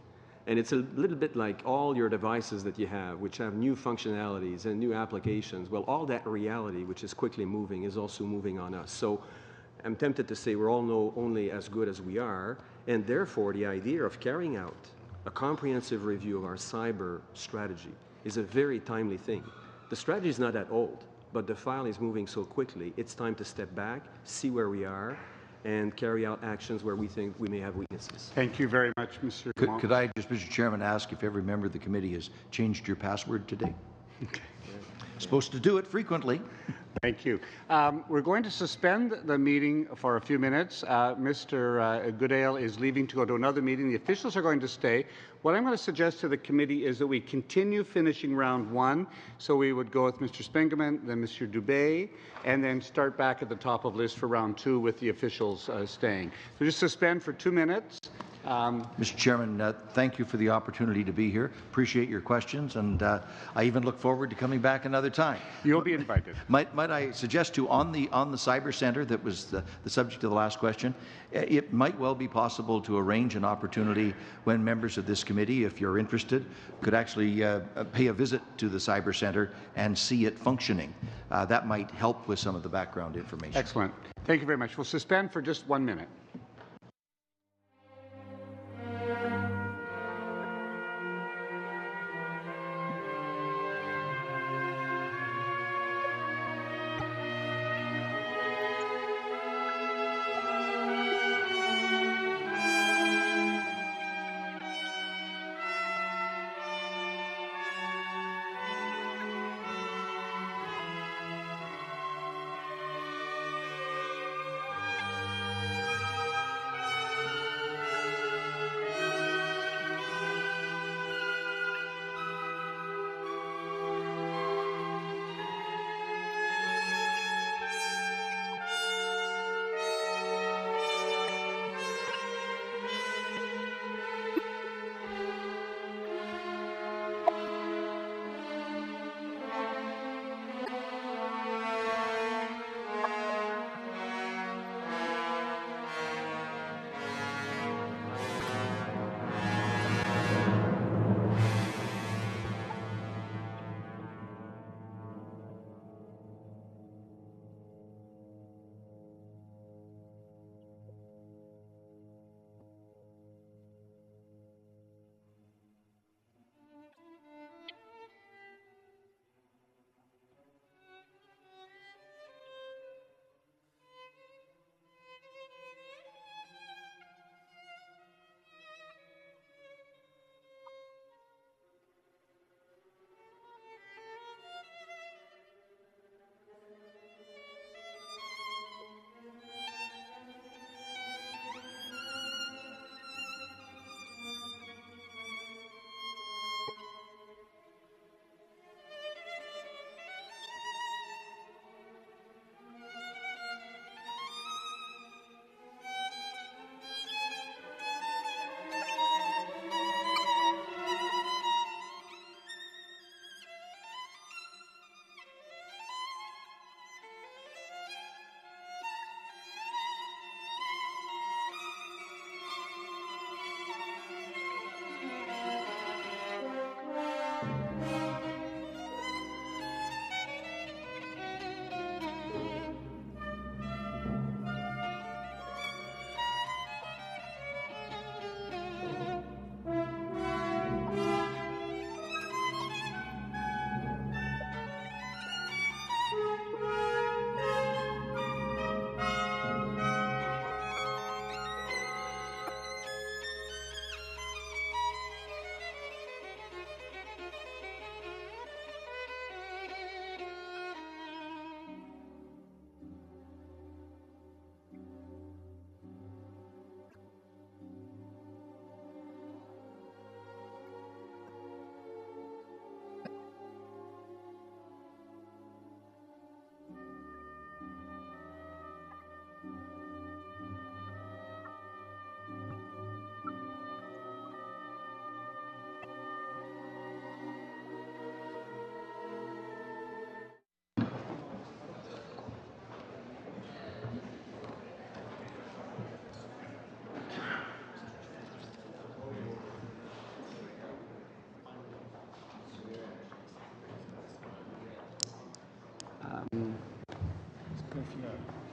And it's a little bit like all your devices that you have, which have new functionalities and new applications. Well, all that reality, which is quickly moving, is also moving on us. So I'm tempted to say we're all only as good as we are, and therefore the idea of carrying out a comprehensive review of our cyber strategy is a very timely thing. The strategy is not that old, but the file is moving so quickly, it's time to step back, see where we are, and carry out actions where we think we may have weaknesses. Thank you very much, Mr. Could I just, Mr. Chairman, ask if every member of the committee has changed your password today? Supposed to do it frequently. Thank you. We're going to suspend the meeting for a few minutes. Mr. Goodale is leaving to go to another meeting. The officials are going to stay. What I'm going to suggest to the committee is that we continue finishing round one. So we would go with Mr. Spengeman, then Mr. Dubé, and then start back at the top of list for round two with the officials staying. So just suspend for 2 minutes. Mr. Chairman, thank you for the opportunity to be here. Appreciate your questions, and I even look forward to coming back another time. You'll be invited. Might I suggest to on the cyber center that was the subject of the last question, it might well be possible to arrange an opportunity when members of this committee, if you're interested, could actually pay a visit to the cyber center and see it functioning. That might help with some of the background information. Excellent. Thank you very much. We'll suspend for just 1 minute.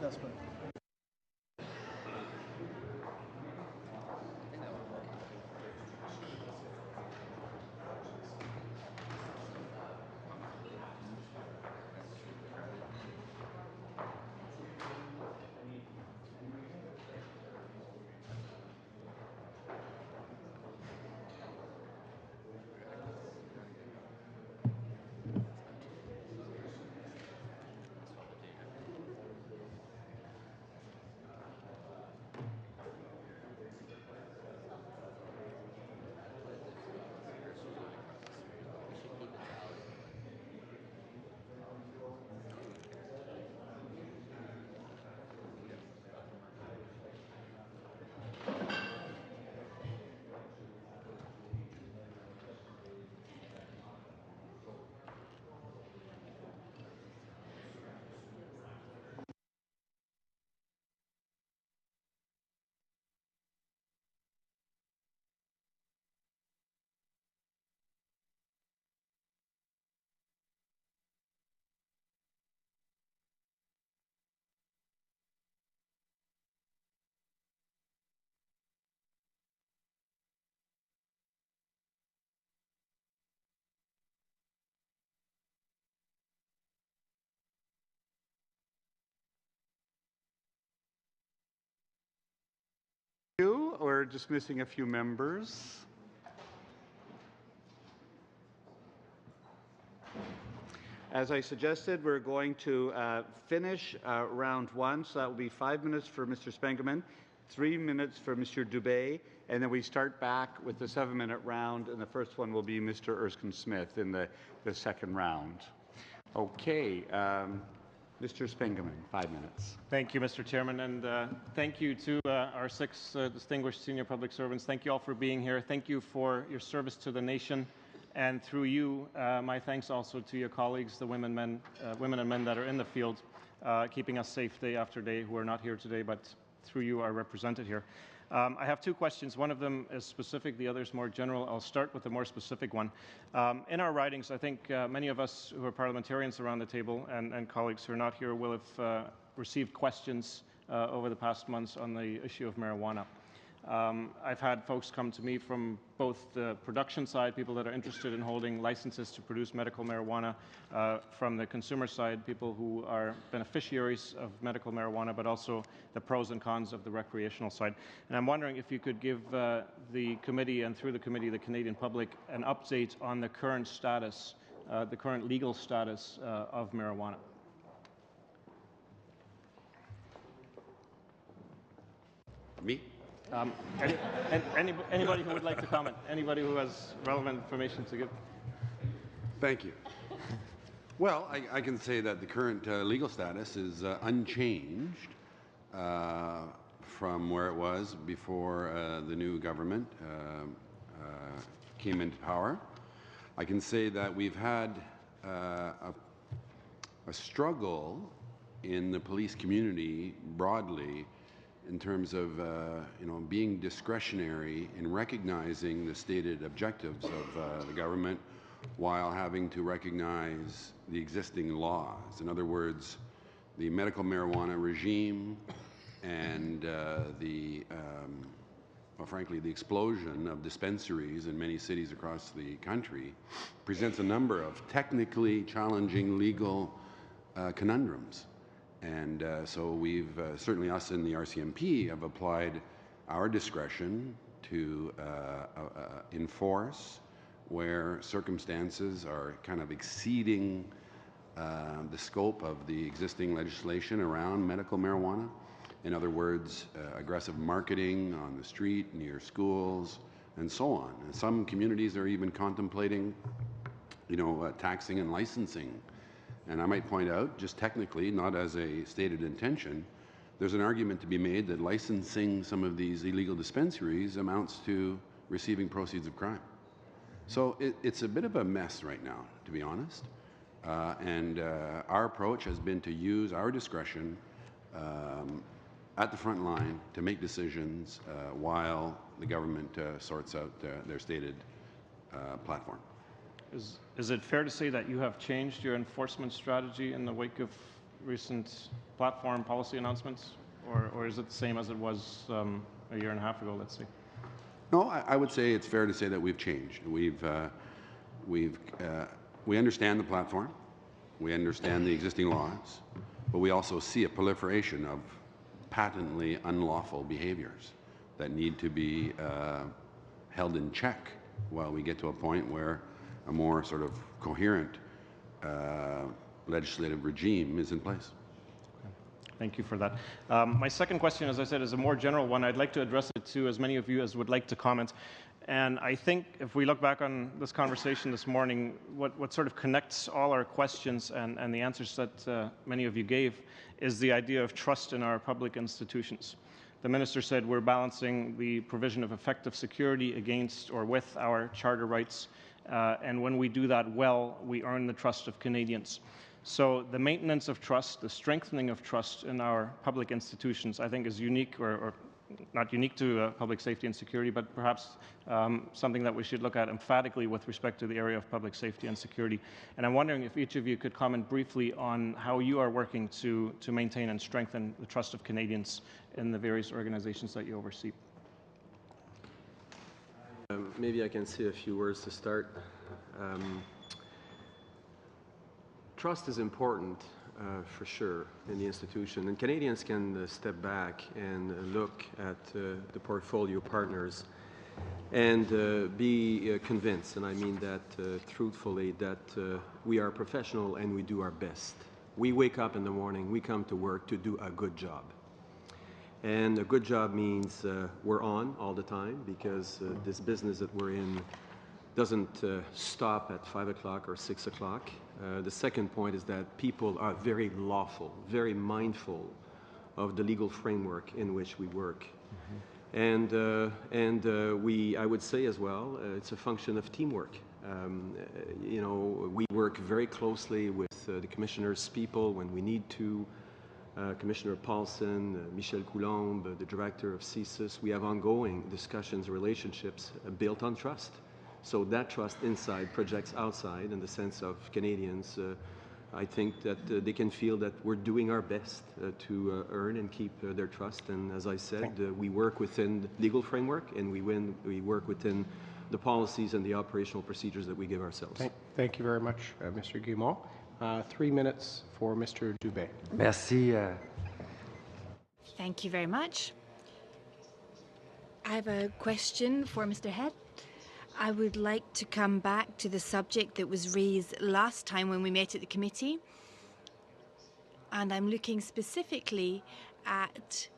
assessment. We're just missing a few members. As I suggested, we're going to finish round one, so that will be 5 minutes for Mr. Spengeman, 3 minutes for Mr. Dubé, and then we start back with the 7-minute round, and the first one will be Mr. Erskine-Smith in the second round. Okay, Mr. Spengeman, 5 minutes. Thank you, Mr. Chairman, and thank you to our 6 distinguished senior public servants. Thank you all for being here. Thank you for your service to the nation. And through you, my thanks also to your colleagues, the women and men that are in the field, keeping us safe day after day, who are not here today, but through you are represented here. I have 2 questions. One of them is specific, the other is more general. I'll start with the more specific one. In our ridings, I think many of us who are parliamentarians around the table and colleagues who are not here will have received questions over the past months on the issue of marijuana. I've had folks come to me from both the production side, people that are interested in holding licenses to produce medical marijuana, from the consumer side, people who are beneficiaries of medical marijuana, but also the pros and cons of the recreational side. And I'm wondering if you could give the committee and through the committee, the Canadian public, an update on the current status, the current legal status of marijuana. Me? Anybody who would like to comment, anybody who has relevant information to give. Thank you. Well, I can say that the current legal status is unchanged from where it was before the new government came into power. I can say that we've had a struggle in the police community broadly in terms of being discretionary in recognizing the stated objectives of the government while having to recognize the existing laws. In other words, the medical marijuana regime and frankly, the explosion of dispensaries in many cities across the country presents a number of technically challenging legal conundrums. And so we've, certainly us in the RCMP, have applied our discretion to enforce where circumstances are kind of exceeding the scope of the existing legislation around medical marijuana. In other words, aggressive marketing on the street, near schools, and so on. And some communities are even contemplating, taxing and licensing. And I might point out, just technically, not as a stated intention, there's an argument to be made that licensing some of these illegal dispensaries amounts to receiving proceeds of crime. So it's a bit of a mess right now, to be honest. And our approach has been to use our discretion at the front line to make decisions while the government sorts out their stated platform. Is it fair to say that you have changed your enforcement strategy in the wake of recent platform policy announcements, or is it the same as it was a year and a half ago, let's say? No, I would say it's fair to say that we've changed. We understand the platform, we understand the existing laws, but we also see a proliferation of patently unlawful behaviors that need to be held in check while we get to a point where a more sort of coherent legislative regime is in place. Thank you for that. My second question, as I said, is a more general one. I'd like to address it to as many of you as would like to comment. And I think if we look back on this conversation this morning, what sort of connects all our questions and the answers that many of you gave is the idea of trust in our public institutions. The minister said we're balancing the provision of effective security against or with our charter rights, and when we do that well, we earn the trust of Canadians. So the maintenance of trust, the strengthening of trust in our public institutions, I think is unique, or not unique to public safety and security, but perhaps something that we should look at emphatically with respect to the area of public safety and security. And I'm wondering if each of you could comment briefly on how you are working to maintain and strengthen the trust of Canadians in the various organizations that you oversee. Maybe I can say a few words to start. Trust is important for sure in the institution, and Canadians can step back and look at the portfolio partners and be convinced, and I mean that truthfully, that we are professional and we do our best. We wake up in the morning, we come to work to do a good job. And a good job means we're on all the time, because this business that we're in doesn't stop at 5 o'clock or 6 o'clock. The second point is that people are very lawful, very mindful of the legal framework in which we work. Mm-hmm. I would say as well, it's a function of teamwork. We work very closely with the Commissioner's people when we need to. Commissioner Paulson, Michel Coulombe, the director of CSIS, we have ongoing discussions, relationships built on trust. So that trust inside projects outside in the sense of Canadians. I think that they can feel that we're doing our best to earn and keep their trust. And as I said, we work within the legal framework, and we work within the policies and the operational procedures that we give ourselves. Thank you very much, Mr. Guimont. 3 minutes for Mr. Dubé. Merci. Thank you very much. I have a question for Mr. Head. I would like to come back to the subject that was raised last time when we met at the committee. And I'm looking specifically at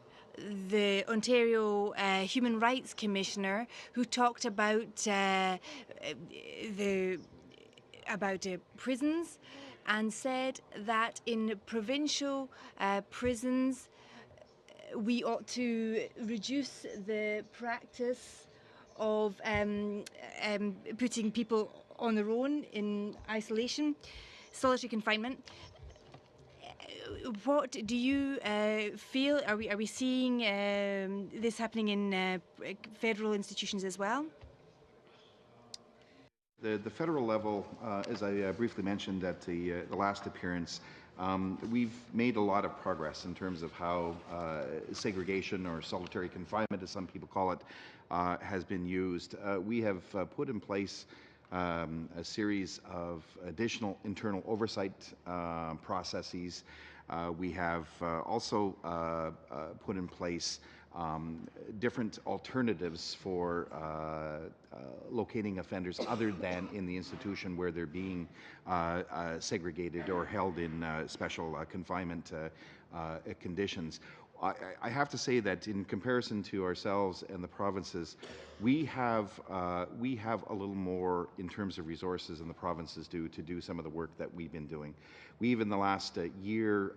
the Ontario Human Rights Commissioner, who talked about prisons, and said that in provincial prisons we ought to reduce the practice of putting people on their own in isolation, solitary confinement. What do you feel? Are we seeing this happening in federal institutions as well? The federal level, as I briefly mentioned at the last appearance, we've made a lot of progress in terms of how segregation, or solitary confinement as some people call it, has been used. We have put in place a series of additional internal oversight processes. We have also put in place different alternatives for locating offenders other than in the institution where they're being segregated or held in special confinement conditions. I have to say that in comparison to ourselves and the provinces, we have a little more in terms of resources than the provinces do to do some of the work that we've been doing. We've in the last year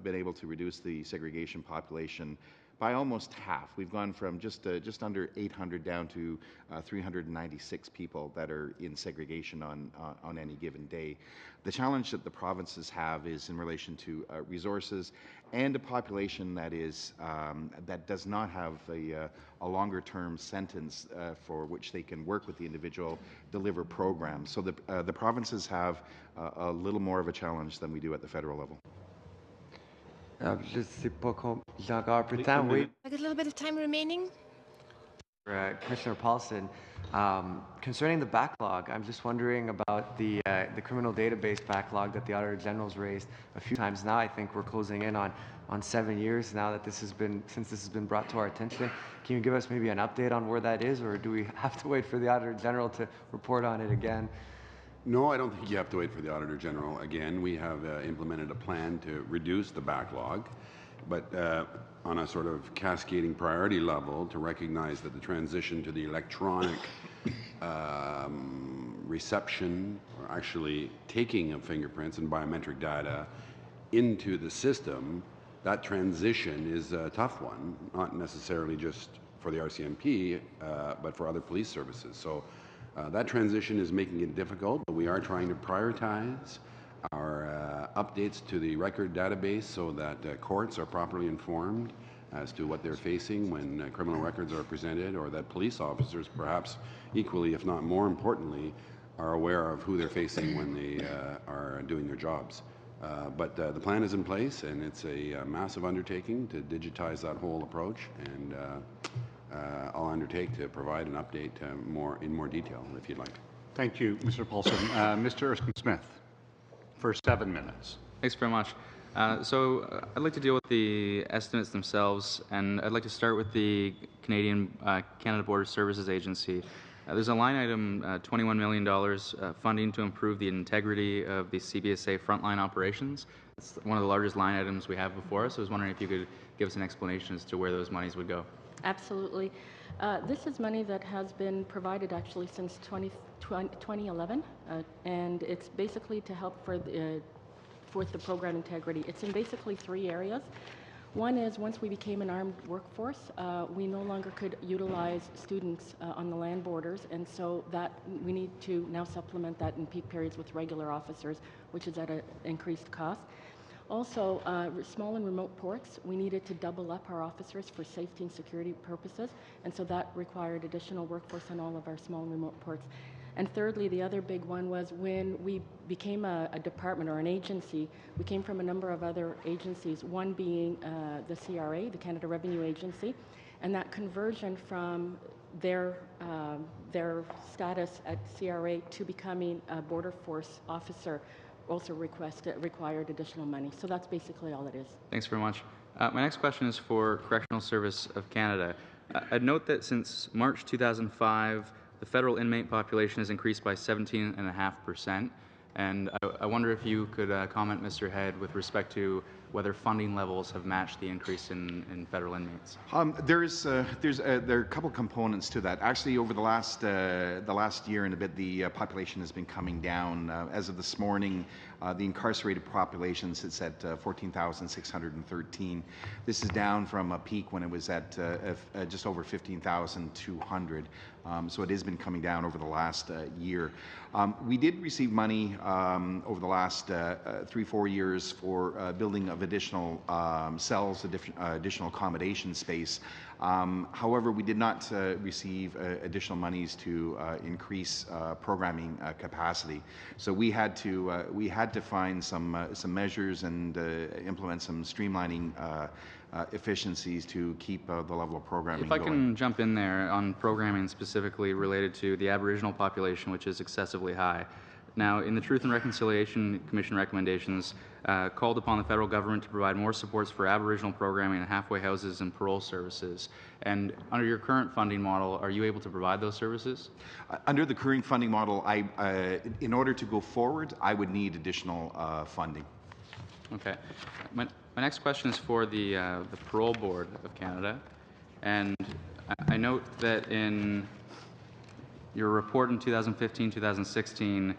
been able to reduce the segregation population by almost half. We've gone from just under 800 down to 396 people that are in segregation on any given day. The challenge that the provinces have is in relation to resources and a population that is that does not have a longer-term sentence for which they can work with the individual, deliver programs. So the provinces have a little more of a challenge than we do at the federal level. Je sais pas combien j'ai encore un peu de temps, oui. I got a little bit of time remaining. Commissioner Paulson, concerning the backlog, I'm just wondering about the criminal database backlog that the Auditor General's raised a few times now. I think we're closing in on 7 years now that since this has been brought to our attention. Can you give us maybe an update on where that is, or do we have to wait for the Auditor General to report on it again? No, I don't think you have to wait for the Auditor General again. We have implemented a plan to reduce the backlog, but on a sort of cascading priority level to recognize that the transition to the electronic reception, or actually taking of fingerprints and biometric data into the system, that transition is a tough one, not necessarily just for the RCMP, but for other police services. So that transition is making it difficult, but we are trying to prioritize our updates to the record database so that courts are properly informed as to what they're facing when criminal records are presented, or that police officers, perhaps equally, if not more importantly, are aware of who they're facing when they are doing their jobs. But the plan is in place, and it's a massive undertaking to digitize that whole approach, and I'll undertake to provide an update in more detail, if you'd like. Thank you, Mr. Paulson. Mr. Erskine-Smith, for 7 minutes. Thanks very much. So I'd like to deal with the estimates themselves, and I'd like to start with the Canada Border Services Agency. There's a line item, $21 million, funding to improve the integrity of the CBSA frontline operations. It's one of the largest line items we have before us. I was wondering if you could give us an explanation as to where those monies would go. Absolutely. This is money that has been provided actually since 2011, and it's basically to help for the program integrity. It's in basically 3 areas. One is, once we became an armed workforce, we no longer could utilize students on the land borders, and so that we need to now supplement that in peak periods with regular officers, which is at an increased cost. Also, small and remote ports, we needed to double up our officers for safety and security purposes, and so that required additional workforce on all of our small and remote ports. And thirdly, the other big one was when we became a department or an agency, we came from a number of other agencies, one being the CRA, the Canada Revenue Agency, and that conversion from their status at CRA to becoming a border force officer also required additional money. So that's basically all it is. Thanks very much. My next question is for Correctional Service of Canada. I'd note that since March 2005, the federal inmate population has increased by 17.5%, and I wonder if you could comment, Mr. Head, with respect to whether funding levels have matched the increase in federal inmates. There are a couple components to that. Actually, over the last year and a bit, the population has been coming down. As of this morning, the incarcerated population sits at 14,613. This is down from a peak when it was at just over 15,200. So it has been coming down over the last year. We did receive money over the last 3-4 years for building of additional cells, additional accommodation space. However, we did not receive additional monies to increase programming capacity. So we had to find some measures and implement some streamlining efficiencies to keep the level of programming going. If I can jump in there on programming specifically related to the Aboriginal population, which is excessively high. Now, in the Truth and Reconciliation Commission recommendations, called upon the federal government to provide more supports for Aboriginal programming in halfway houses and parole services. And under your current funding model, are you able to provide those services? Under the current funding model, in order to go forward, I would need additional funding. Okay. My next question is for the Parole Board of Canada, and I note that in your report in 2015-2016,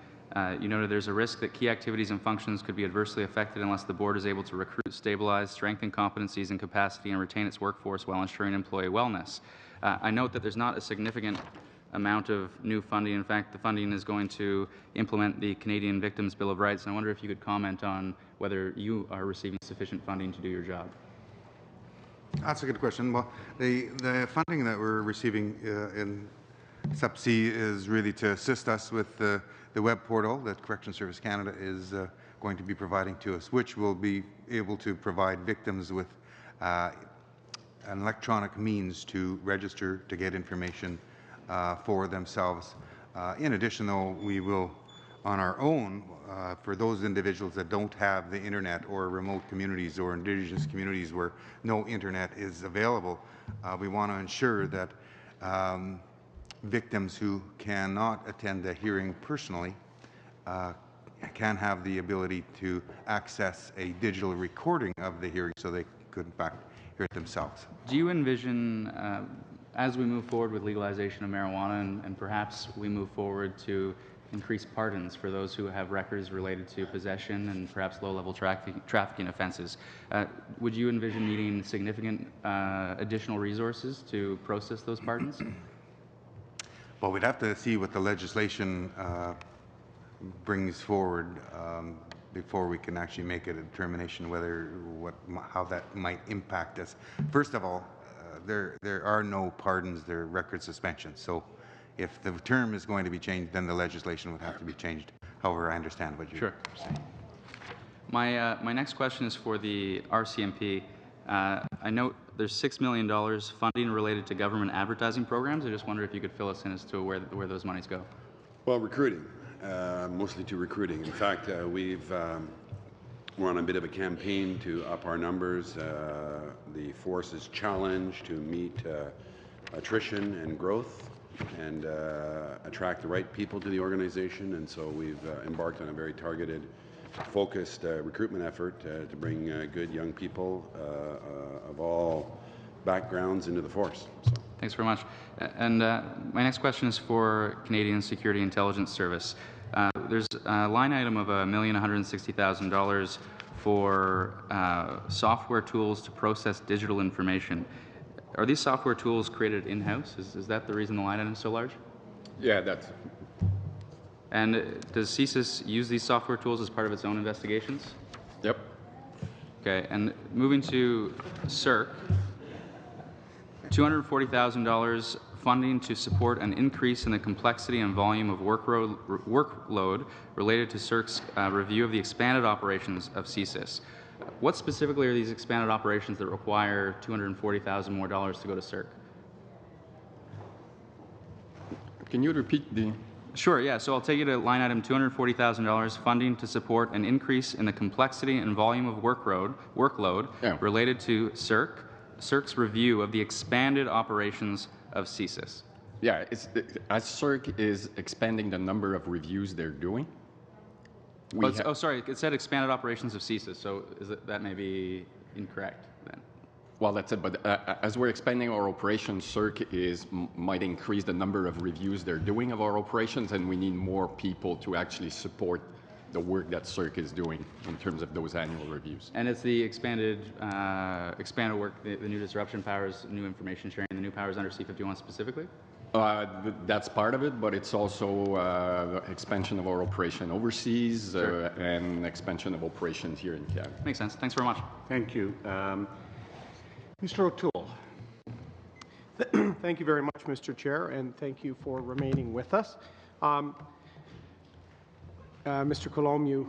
you noted there's a risk that key activities and functions could be adversely affected unless the board is able to recruit, stabilize, strengthen competencies and capacity, and retain its workforce while ensuring employee wellness. I note that there's not a significant amount of new funding. In fact, the funding is going to implement the Canadian Victims' Bill of Rights, and I wonder if you could comment on whether you are receiving sufficient funding to do your job. That's a good question. Well, the funding that we're receiving in Sub-C is really to assist us with the web portal that Correctional Service Canada is going to be providing to us, which will be able to provide victims with an electronic means to register to get information for themselves. In addition, though, we will, on our own, for those individuals that don't have the internet, or remote communities or Indigenous communities where no internet is available, we want to ensure that victims who cannot attend a hearing personally can have the ability to access a digital recording of the hearing so they could, in fact, hear it themselves. Do you envision, as we move forward with legalization of marijuana, and perhaps we move forward to increase pardons for those who have records related to possession and perhaps low-level trafficking offenses, would you envision needing significant additional resources to process those pardons? Well, we'd have to see what the legislation brings forward before we can actually make a determination how that might impact us. First of all, there are no pardons, there are record suspensions. So if the term is going to be changed, then the legislation would have to be changed. However, I understand what you're saying. My next question is for the RCMP. I note there's $6 million funding related to government advertising programs. I just wonder if you could fill us in as to where those monies go. Well, recruiting, mostly to recruiting. In fact, we're on a bit of a campaign to up our numbers. The force is challenged to meet attrition and growth and attract the right people to the organization, and so we've embarked on a very targeted, focused recruitment effort to bring good young people of all backgrounds into the force. So. Thanks very much. And my next question is for Canadian Security Intelligence Service. There's a line item of $1,160,000 for software tools to process digital information. Are these software tools created in-house? Is that the reason the line item is so large? Yeah, that's. And does CSIS use these software tools as part of its own investigations? Yep. Okay, and moving to CERC, $240,000 funding to support an increase in the complexity and volume of workload related to CERC's review of the expanded operations of CSIS. What specifically are these expanded operations that require $240,000 more dollars to go to CERC? Can you repeat the... Sure, yeah. So I'll take you to line item $240,000, funding to support an increase in the complexity and volume of workload related to CERC's review of the expanded operations of CSIS. Yeah, as CERC is expanding the number of reviews they're doing. Sorry, it said expanded operations of CSIS, so that may be incorrect then. Well, that's it, but as we're expanding our operations, CERC might increase the number of reviews they're doing of our operations, and we need more people to actually support the work that CERC is doing in terms of those annual reviews. And it's the expanded work, the new disruption powers, new information sharing, the new powers under C-51 specifically? That's part of it, but it's also expansion of our operation overseas and expansion of operations here in Canada. Makes sense. Thanks very much. Thank you. Mr. O'Toole. Thank you very much, Mr. Chair, and thank you for remaining with us. Mr. Colomb, you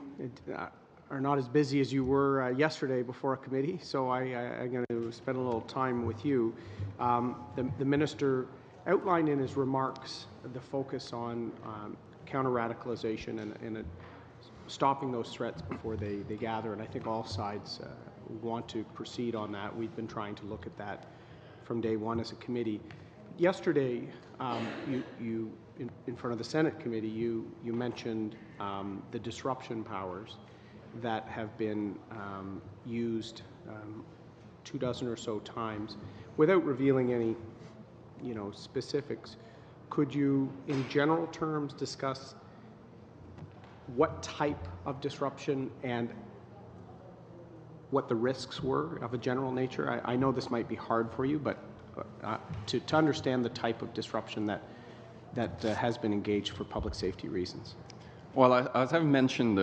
are not as busy as you were yesterday before a committee, so I'm going to spend a little time with you. The Minister outlined in his remarks the focus on counter-radicalization and stopping those threats before they gather, and I think all sides want to proceed on that. We've been trying to look at that from day one as a committee. Yesterday, you in front of the Senate committee, you mentioned the disruption powers that have been used 24 or so times. Without revealing any, specifics, could you, in general terms, discuss what type of disruption and what the risks were of a general nature? I know this might be hard for you, but to understand the type of disruption that has been engaged for public safety reasons. Well, as I've mentioned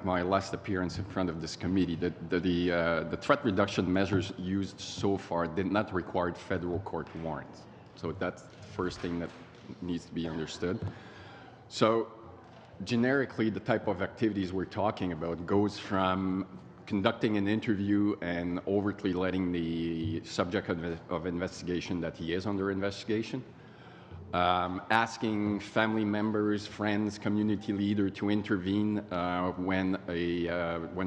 my last appearance in front of this committee, the threat reduction measures used so far did not require federal court warrants. So that's the first thing that needs to be understood. So generically, the type of activities we're talking about goes from conducting an interview and overtly letting the subject of investigation that he is under investigation, asking family members, friends, community leader to intervene when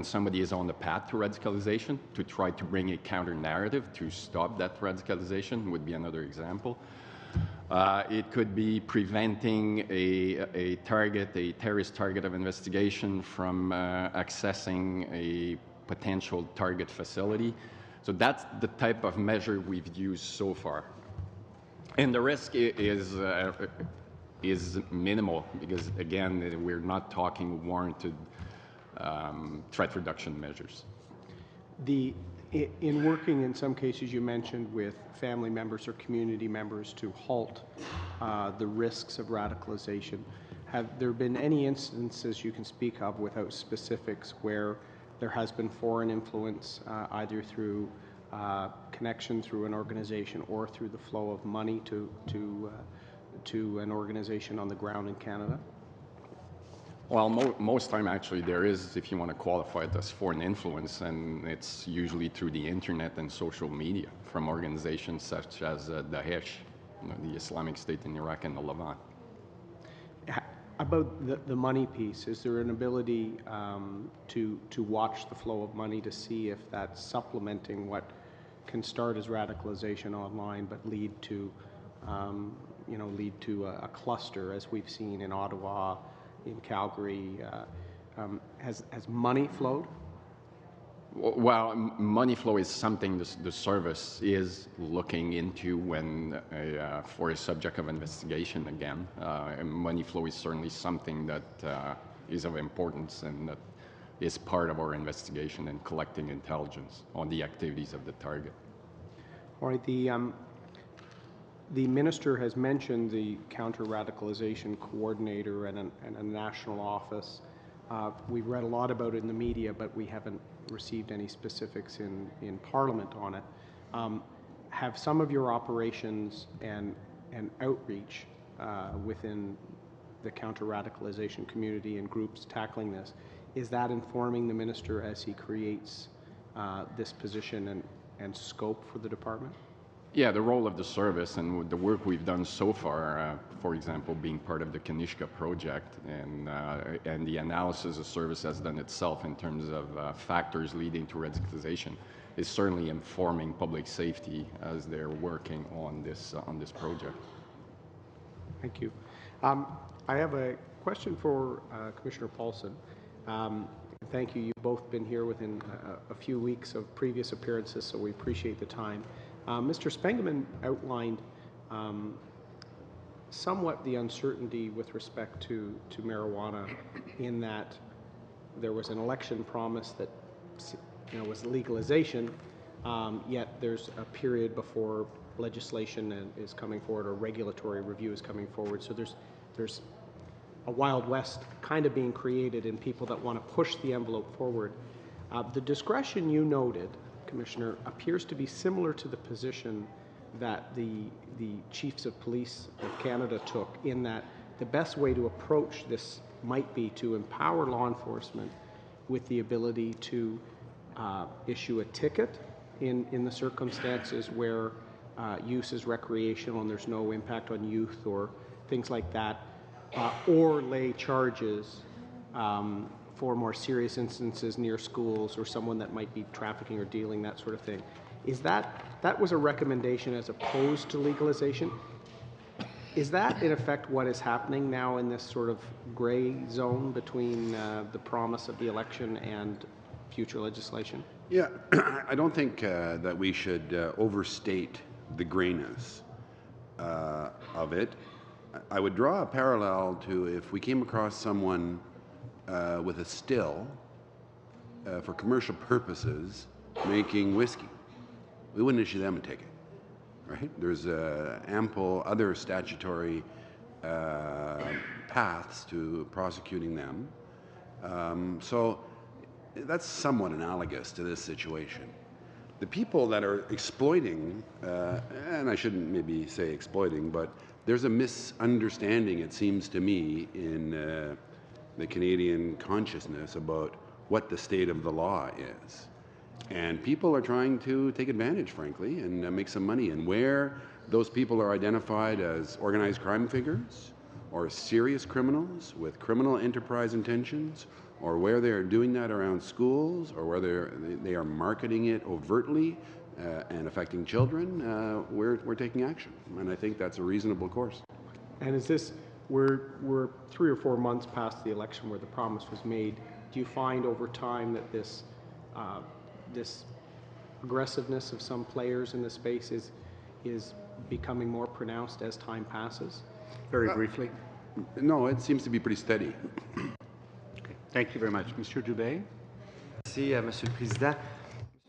somebody is on the path to radicalization, to try to bring a counter narrative to stop that radicalization would be another example. It could be preventing a terrorist target of investigation from accessing a potential target facility. So that's the type of measure we've used so far. And the risk is minimal because, again, we're not talking warranted threat reduction measures. In working, in some cases, you mentioned with family members or community members to halt the risks of radicalization. Have there been any instances you can speak of without specifics where there has been foreign influence, either through connection through an organization or through the flow of money to an organization on the ground in Canada? Well, most time actually there is, if you want to qualify it as foreign influence, and it's usually through the internet and social media from organizations such as Daesh, the Islamic State in Iraq and the Levant. About the money piece, is there an ability to watch the flow of money to see if that's supplementing what can start as radicalization online but lead to a cluster, as we've seen in Ottawa, in Calgary? Has money flowed? Well, money flow is something the service is looking into when for a subject of investigation again. And money flow is certainly something that is of importance and that is part of our investigation and collecting intelligence on the activities of the target. All right. The minister has mentioned the counter-radicalization coordinator and a national office. We've read a lot about it in the media, but we haven't received any specifics in Parliament on it. Have some of your operations and outreach within the counter-radicalization community and groups tackling this, is that informing the minister as he creates this position and scope for the department? Yeah, the role of the service and the work we've done so far, for example, being part of the Kanishka project and the analysis the service has done itself in terms of factors leading to radicalization, is certainly informing public safety as they're working on this project. Thank you. I have a question for Commissioner Paulson. Thank you. You've both been here within a few weeks of previous appearances, so we appreciate the time. Mr. Spengeman outlined somewhat the uncertainty with respect to marijuana, in that there was an election promise that was legalization, yet there's a period before legislation is coming forward or regulatory review is coming forward. So there's a Wild West kind of being created in people that want to push the envelope forward. The discretion you noted, Commissioner, appears to be similar to the position that the chiefs of police of Canada took, in that the best way to approach this might be to empower law enforcement with the ability to issue a ticket in the circumstances where use is recreational and there's no impact on youth or things like that, or lay charges for more serious instances near schools or someone that might be trafficking or dealing, that sort of thing. Is that was a recommendation as opposed to legalization? Is that in effect what is happening now in this sort of gray zone between the promise of the election and future legislation? Yeah, I don't think that we should overstate the grayness of it. I would draw a parallel to if we came across someone with a still for commercial purposes making whiskey. We wouldn't issue them a ticket, right? There's ample other statutory paths to prosecuting them. So that's somewhat analogous to this situation. The people that are exploiting, and I shouldn't maybe say exploiting, but there's a misunderstanding, it seems to me, in the Canadian consciousness about what the state of the law is. And people are trying to take advantage, frankly, and make some money. And where those people are identified as organized crime figures or serious criminals with criminal enterprise intentions, or where they are doing that around schools, or where they are marketing it overtly and affecting children, we're taking action. And I think that's a reasonable course. And is this, we're 3 or 4 months past the election where the promise was made. Do you find over time that this aggressiveness of some players in the space is becoming more pronounced as time passes? Very briefly. No, it seems to be pretty steady. Okay. Thank you very much. Mr. Dubé? Merci, Monsieur le Président.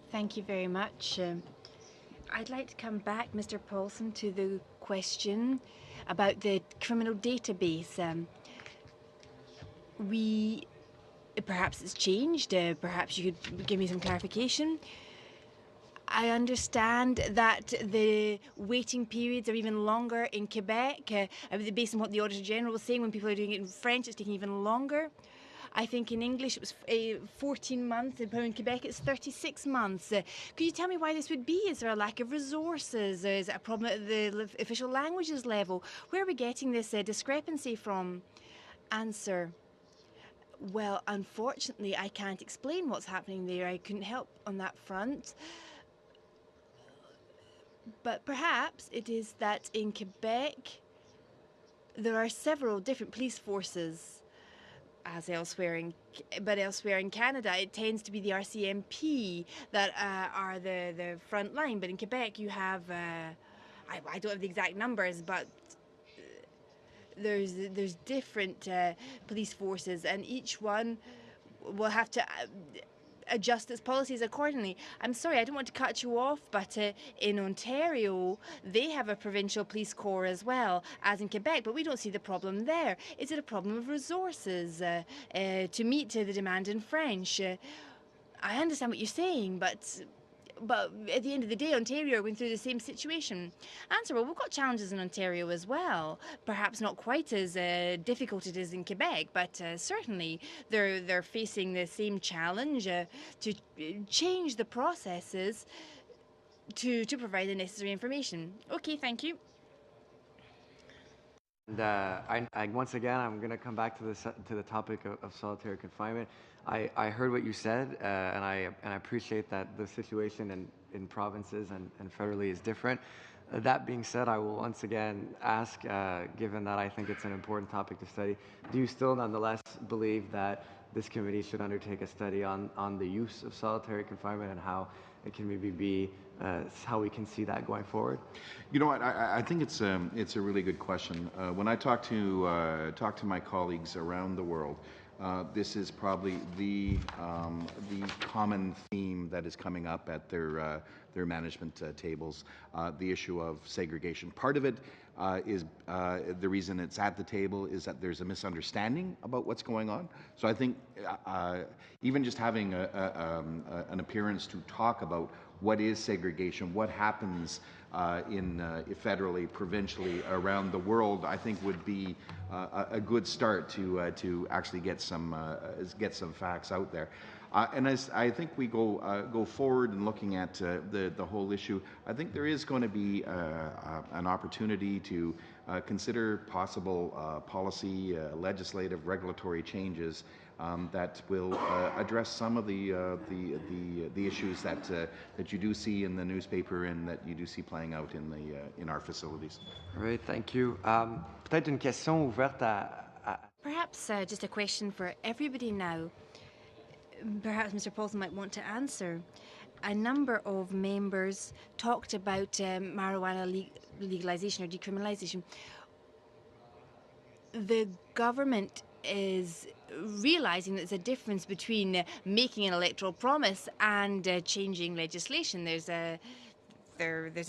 Thank you very much. I'd like to come back, Mr. Paulson, to the question about the criminal database. Perhaps it's changed. Perhaps you could give me some clarification. I understand that the waiting periods are even longer in Quebec. Based on what the Auditor General was saying, when people are doing it in French, it's taking even longer. I think in English it was 14 months, and in Quebec it's 36 months. Could you tell me why this would be? Is there a lack of resources? Is it a problem at the official languages level? Where are we getting this discrepancy from? Answer. Well, unfortunately, I can't explain what's happening there. I couldn't help on that front. But perhaps it is that in Quebec there are several different police forces, as elsewhere elsewhere in Canada it tends to be the RCMP that are the front line. But in Quebec you have, I don't have the exact numbers, but there's different police forces, and each one will have to adjust its policies accordingly. I'm sorry, I don't want to cut you off, but in Ontario, they have a provincial police corps as well as in Quebec, but we don't see the problem there. Is it a problem of resources to meet the demand in French? I understand what you're saying, but at the end of the day, Ontario are going through the same situation. Answer, well, we've got challenges in Ontario as well. Perhaps not quite as difficult it is in Quebec, but certainly they're facing the same challenge to change the processes to provide the necessary information. Okay, thank you. And once again, I'm going to come back to the topic of solitary confinement. I heard what you said, and I appreciate that the situation in provinces and federally is different. That being said, I will once again ask, given that I think it's an important topic to study, do you still nonetheless believe that this committee should undertake a study on the use of solitary confinement and how it can maybe be, how we can see that going forward? You know what? I think it's a really good question. When I talk to my colleagues around the world, this is probably the common theme that is coming up at their management tables. The issue of segregation. Part of it is the reason it's at the table is that there's a misunderstanding about what's going on. So I think even just having an appearance to talk about what is segregation, what happens federally, provincially, around the world, I think would be a good start to actually get some facts out there. And as I think we go forward in looking at the whole issue, I think there is going to be an opportunity to consider possible policy, legislative, regulatory changes that will address some of the issues that you do see in the newspaper and that you do see playing out in our facilities. All right, thank you. Peut-être une question ouverte à... Perhaps just a question for everybody now. Perhaps Mr. Paulson might want to answer. A number of members talked about marijuana legalization or decriminalization. The government is realizing that there's a difference between making an electoral promise and changing legislation. There's a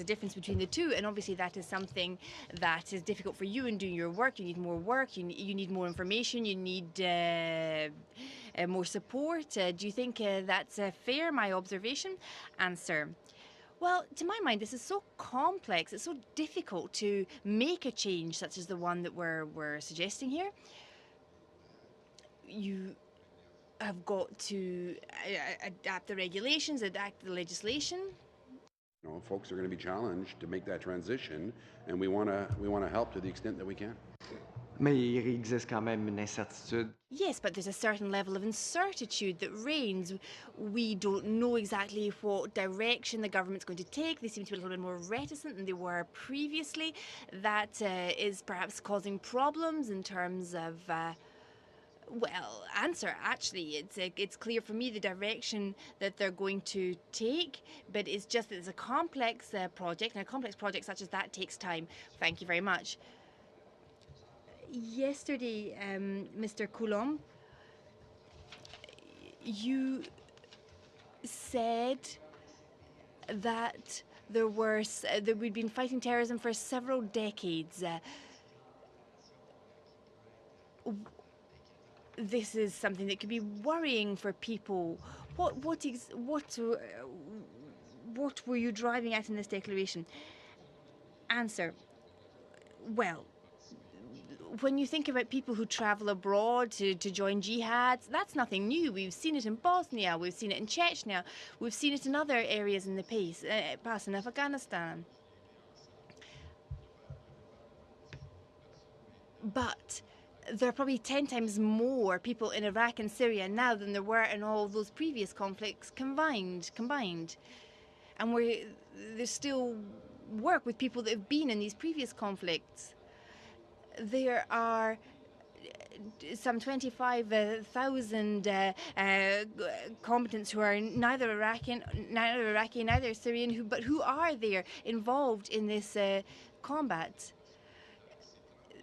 difference between the two, and obviously that is something that is difficult for you in doing your work. You need more work, you need more information, you need more support. Do you think that's fair, my observation? Answer. Well, to my mind, this is so complex, it's so difficult to make a change such as the one that we're suggesting here. you have got to adapt the regulations, adapt the legislation. You know, folks are going to be challenged to make that transition, and we want to help to the extent that we can. Mais il existe quand même une incertitude. Yes, but there's a certain level of uncertitude that reigns. We don't know exactly what direction the government's going to take. They seem to be a little bit more reticent than they were previously. That is perhaps causing problems in terms of well, answer, actually. It's clear for me the direction that they're going to take, but it's just that it's a complex project, and a complex project such as that takes time. Thank you very much. Yesterday, Mr. Coulomb, you said that that we'd been fighting terrorism for several decades. This is something that could be worrying for people. What were you driving at in this declaration? Answer. Well, when you think about people who travel abroad to join jihads, that's nothing new. We've seen it in Bosnia, we've seen it in Chechnya, we've seen it in other areas in the past in Afghanistan. But there are probably 10 times more people in Iraq and Syria now than there were in all those previous conflicts combined. And there's still work with people that have been in these previous conflicts. There are some 25,000 combatants who are neither Iraqi, neither Syrian, but who are there involved in this combat.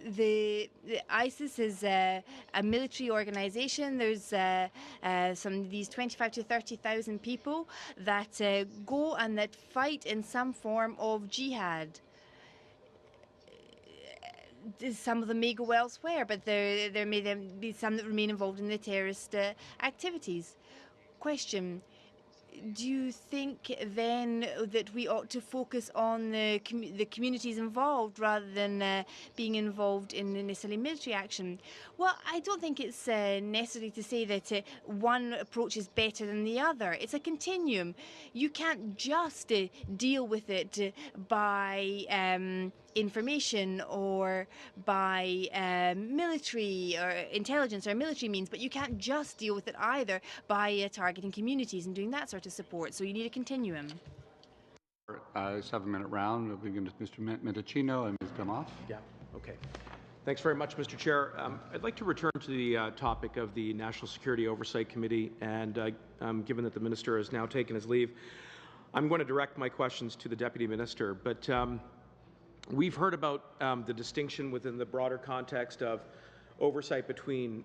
The ISIS is a military organization. There's these 25 to 30,000 people that go and that fight in some form of jihad. Some of them may go elsewhere, but there may then be some that remain involved in the terrorist activities. Question. Do you think then that we ought to focus on the communities involved rather than being involved in necessarily military action? Well, I don't think it's necessary to say that one approach is better than the other. It's a continuum. You can't just deal with it by information or by military or intelligence or military means, but you can't just deal with it either by targeting communities and doing that sort of support. So you need a continuum. 7-minute round. We'll begin with Mr. Mendocino and Ms. Gamoff. Yeah, okay. Thanks very much, Mr. Chair. I'd like to return to the topic of the National Security Oversight Committee, and given that the Minister has now taken his leave, I'm going to direct my questions to the Deputy Minister. But we've heard about the distinction within the broader context of oversight between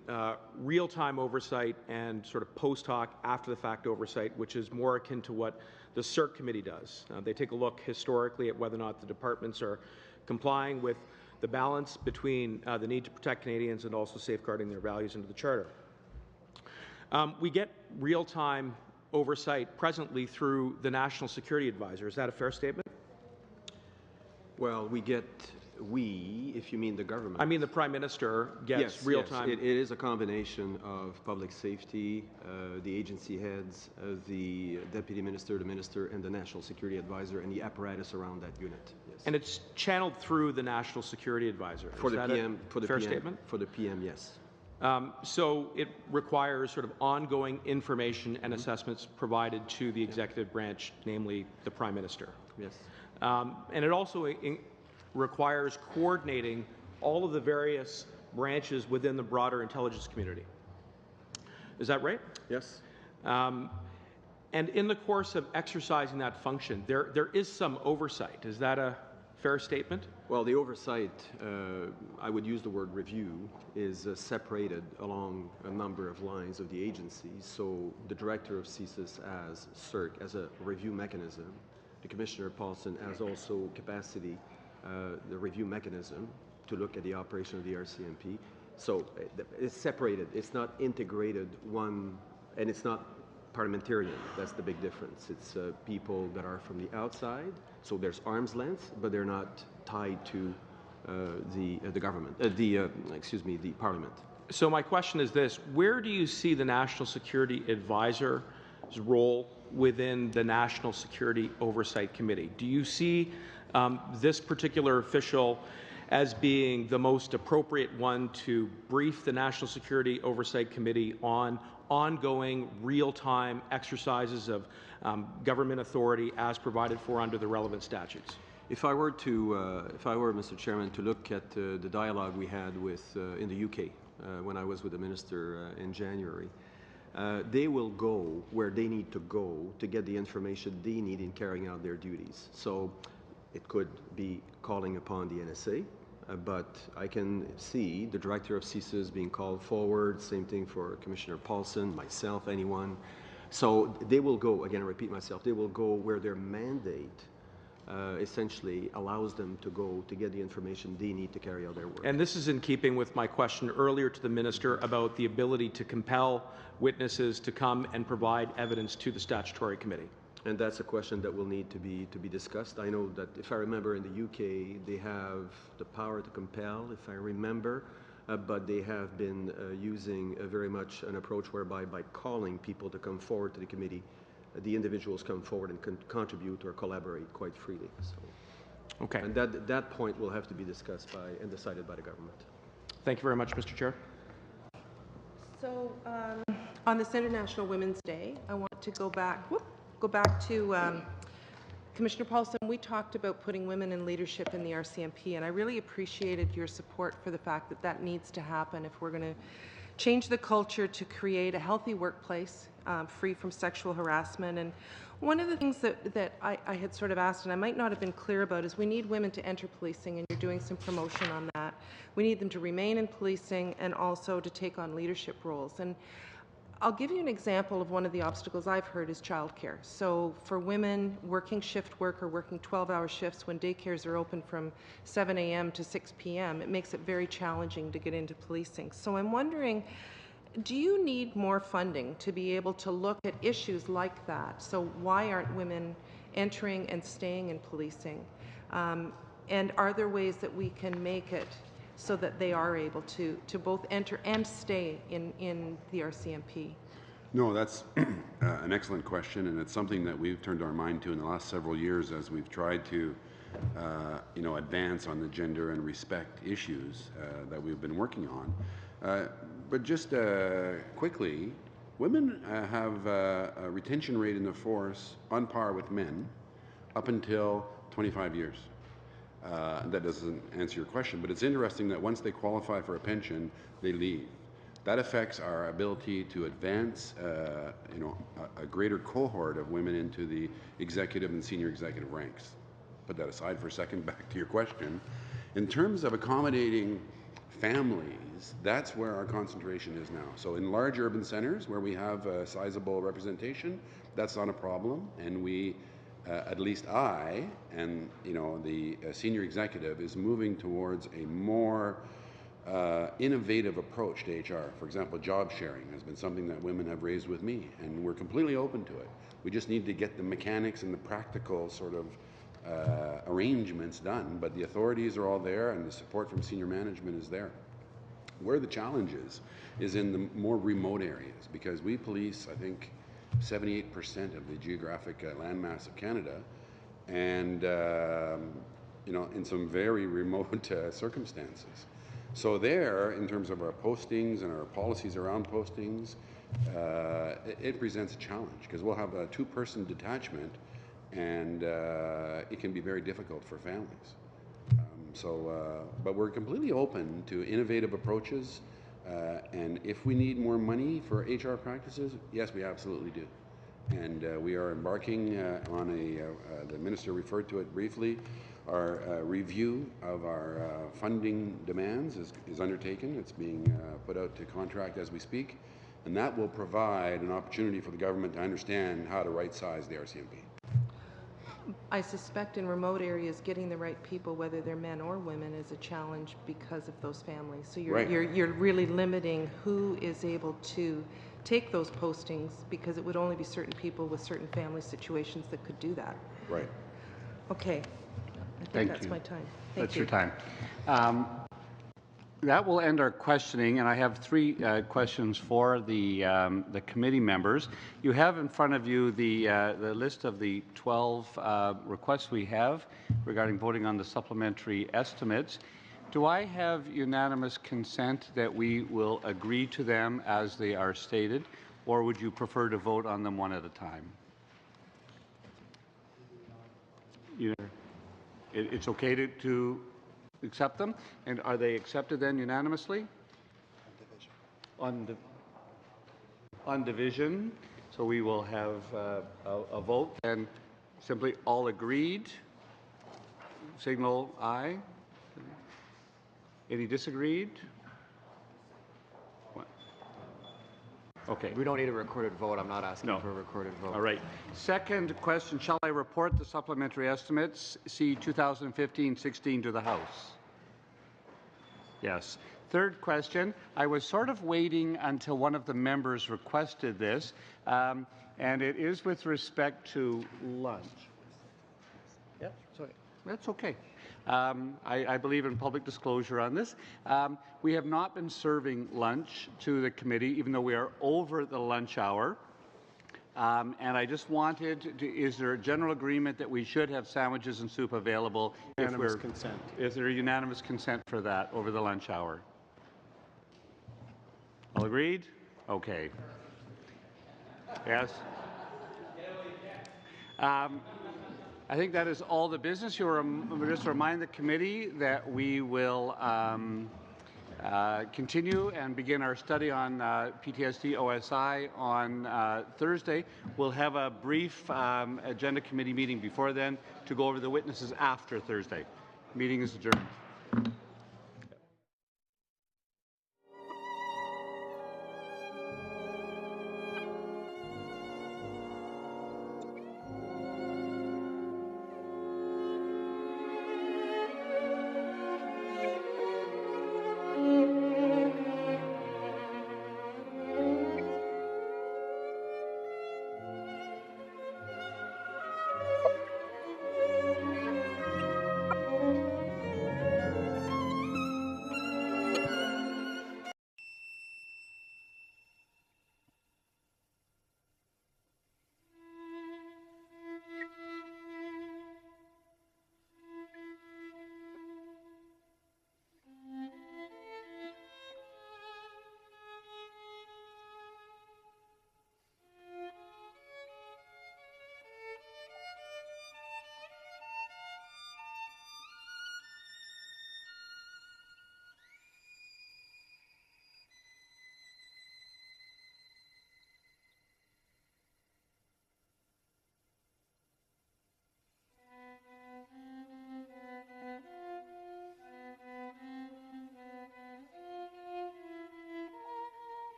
real-time oversight and sort of post-hoc, after-the-fact oversight, which is more akin to what the CERC committee does. They take a look historically at whether or not the departments are complying with the balance between the need to protect Canadians and also safeguarding their values under the Charter. We get real-time oversight presently through the National Security Advisor. Is that a fair statement? Well, if you mean the government. I mean the Prime Minister gets real-time. Yes, it is a combination of public safety, the agency heads, the Deputy Minister, the Minister, and the National Security Advisor, and the apparatus around that unit. Yes. And it's channeled through the National Security Advisor. For the PM, fair statement? For the PM, yes. So it requires sort of ongoing information and assessments provided to the executive branch, namely the Prime Minister. Yes. And it also requires coordinating all of the various branches within the broader intelligence community. Is that right? Yes. And in the course of exercising that function, there is some oversight. Is that a fair statement? Well, the oversight, I would use the word review, is separated along a number of lines of the agencies. So the director of CSIS as CERC as a review mechanism, the Commissioner Paulson has also capacity, the review mechanism to look at the operation of the RCMP. So it's separated. It's not integrated one, and it's not parliamentarian. That's the big difference. It's people that are from the outside. So there's arm's length, but they're not tied to the government. The Parliament. So my question is this: where do you see the National Security Advisor's role within the National Security Oversight Committee? Do you see this particular official as being the most appropriate one to brief the National Security Oversight Committee on ongoing, real-time exercises of government authority as provided for under the relevant statutes? If I were, Mr. Chairman, to look at the dialogue we had with in the UK when I was with the minister in January, they will go where they need to go to get the information they need in carrying out their duties. So it could be calling upon the NSA, but I can see the director of CSIS being called forward, same thing for Commissioner Paulson, myself, anyone. So they will go, again I repeat myself, they will go where their mandate essentially allows them to go to get the information they need to carry out their work. And this is in keeping with my question earlier to the minister about the ability to compel witnesses to come and provide evidence to the statutory committee. And that's a question that will need to be discussed. I know that, if I remember, in the UK, they have the power to compel, if I remember, but they have been using very much an approach whereby by calling people to come forward to the committee, the individuals come forward and contribute or collaborate quite freely. So, okay. And that point will have to be discussed by and decided by the government. Thank you very much, Mr. Chair. So, on this International Women's Day, I want to go back to Commissioner Paulson. We talked about putting women in leadership in the RCMP, and I really appreciated your support for the fact that that needs to happen if we're going to change the culture to create a healthy workplace free from sexual harassment. And one of the things that I had sort of asked, and I might not have been clear about, is we need women to enter policing, and you're doing some promotion on that. We need them to remain in policing and also to take on leadership roles. And I'll give you an example of one of the obstacles I've heard is childcare. So for women working shift work or working 12-hour shifts when daycares are open from 7 a.m. to 6 p.m., it makes it very challenging to get into policing. So I'm wondering, do you need more funding to be able to look at issues like that? So why aren't women entering and staying in policing? And are there ways that we can make it so that they are able to both enter and stay in the RCMP? No, that's an excellent question, and it's something that we've turned our mind to in the last several years as we've tried to advance on the gender and respect issues that we've been working on. But just quickly, women have a retention rate in the force on par with men up until 25 years. That doesn't answer your question, but it's interesting that once they qualify for a pension, they leave. That affects our ability to advance, a greater cohort of women into the executive and senior executive ranks. Put that aside for a second, back to your question. In terms of accommodating families, that's where our concentration is now. So in large urban centers where we have a sizable representation, that's not a problem, and we at least I and the senior executive is moving towards a more innovative approach to HR. For example, job sharing has been something that women have raised with me, and we're completely open to it. We just need to get the mechanics and the practical sort of arrangements done, but the authorities are all there and the support from senior management is there. Where the challenge is in the more remote areas, because we police, I think, 78% of the geographic landmass of Canada, and in some very remote circumstances. So there, in terms of our postings and our policies around postings, it presents a challenge because we'll have a two-person detachment, and it can be very difficult for families. But we're completely open to innovative approaches. And if we need more money for HR practices, yes, we absolutely do. And we are embarking on the minister referred to it briefly, our review of our funding demands is undertaken. It's being put out to contract as we speak. And that will provide an opportunity for the government to understand how to right-size the RCMP. I suspect in remote areas, getting the right people, whether they're men or women, is a challenge because of those families. So you're really limiting who is able to take those postings, because it would only be certain people with certain family situations that could do that. Right. Okay. I think that's my time. That's your time. That will end our questioning, and I have three questions for the committee members. You have in front of you the list of the 12 requests we have regarding voting on the supplementary estimates. Do I have unanimous consent that we will agree to them as they are stated, or would you prefer to vote on them one at a time? It's okay to accept them, and are they accepted then unanimously? On division, so we will have a vote, and simply all agreed. Signal aye. Any disagreed? What? Okay. We don't need a recorded vote. I'm not asking for a recorded vote. All right. Second question, shall I report the supplementary estimates, C 2015-16, to the House? Yes. Third question, I was sort of waiting until one of the members requested this, and it is with respect to lunch. Yeah, sorry. That's okay. I believe in public disclosure on this. We have not been serving lunch to the committee, even though we are over the lunch hour. And I just wanted to, is there a general agreement that we should have sandwiches and soup available? Unanimous consent. Is there unanimous consent for that over the lunch hour? All agreed? Okay. Yes? I think that is all the business. You'll just remind the committee that we will continue and begin our study on PTSD OSI on Thursday. We'll have a brief agenda committee meeting before then to go over the witnesses after Thursday. Meeting is adjourned.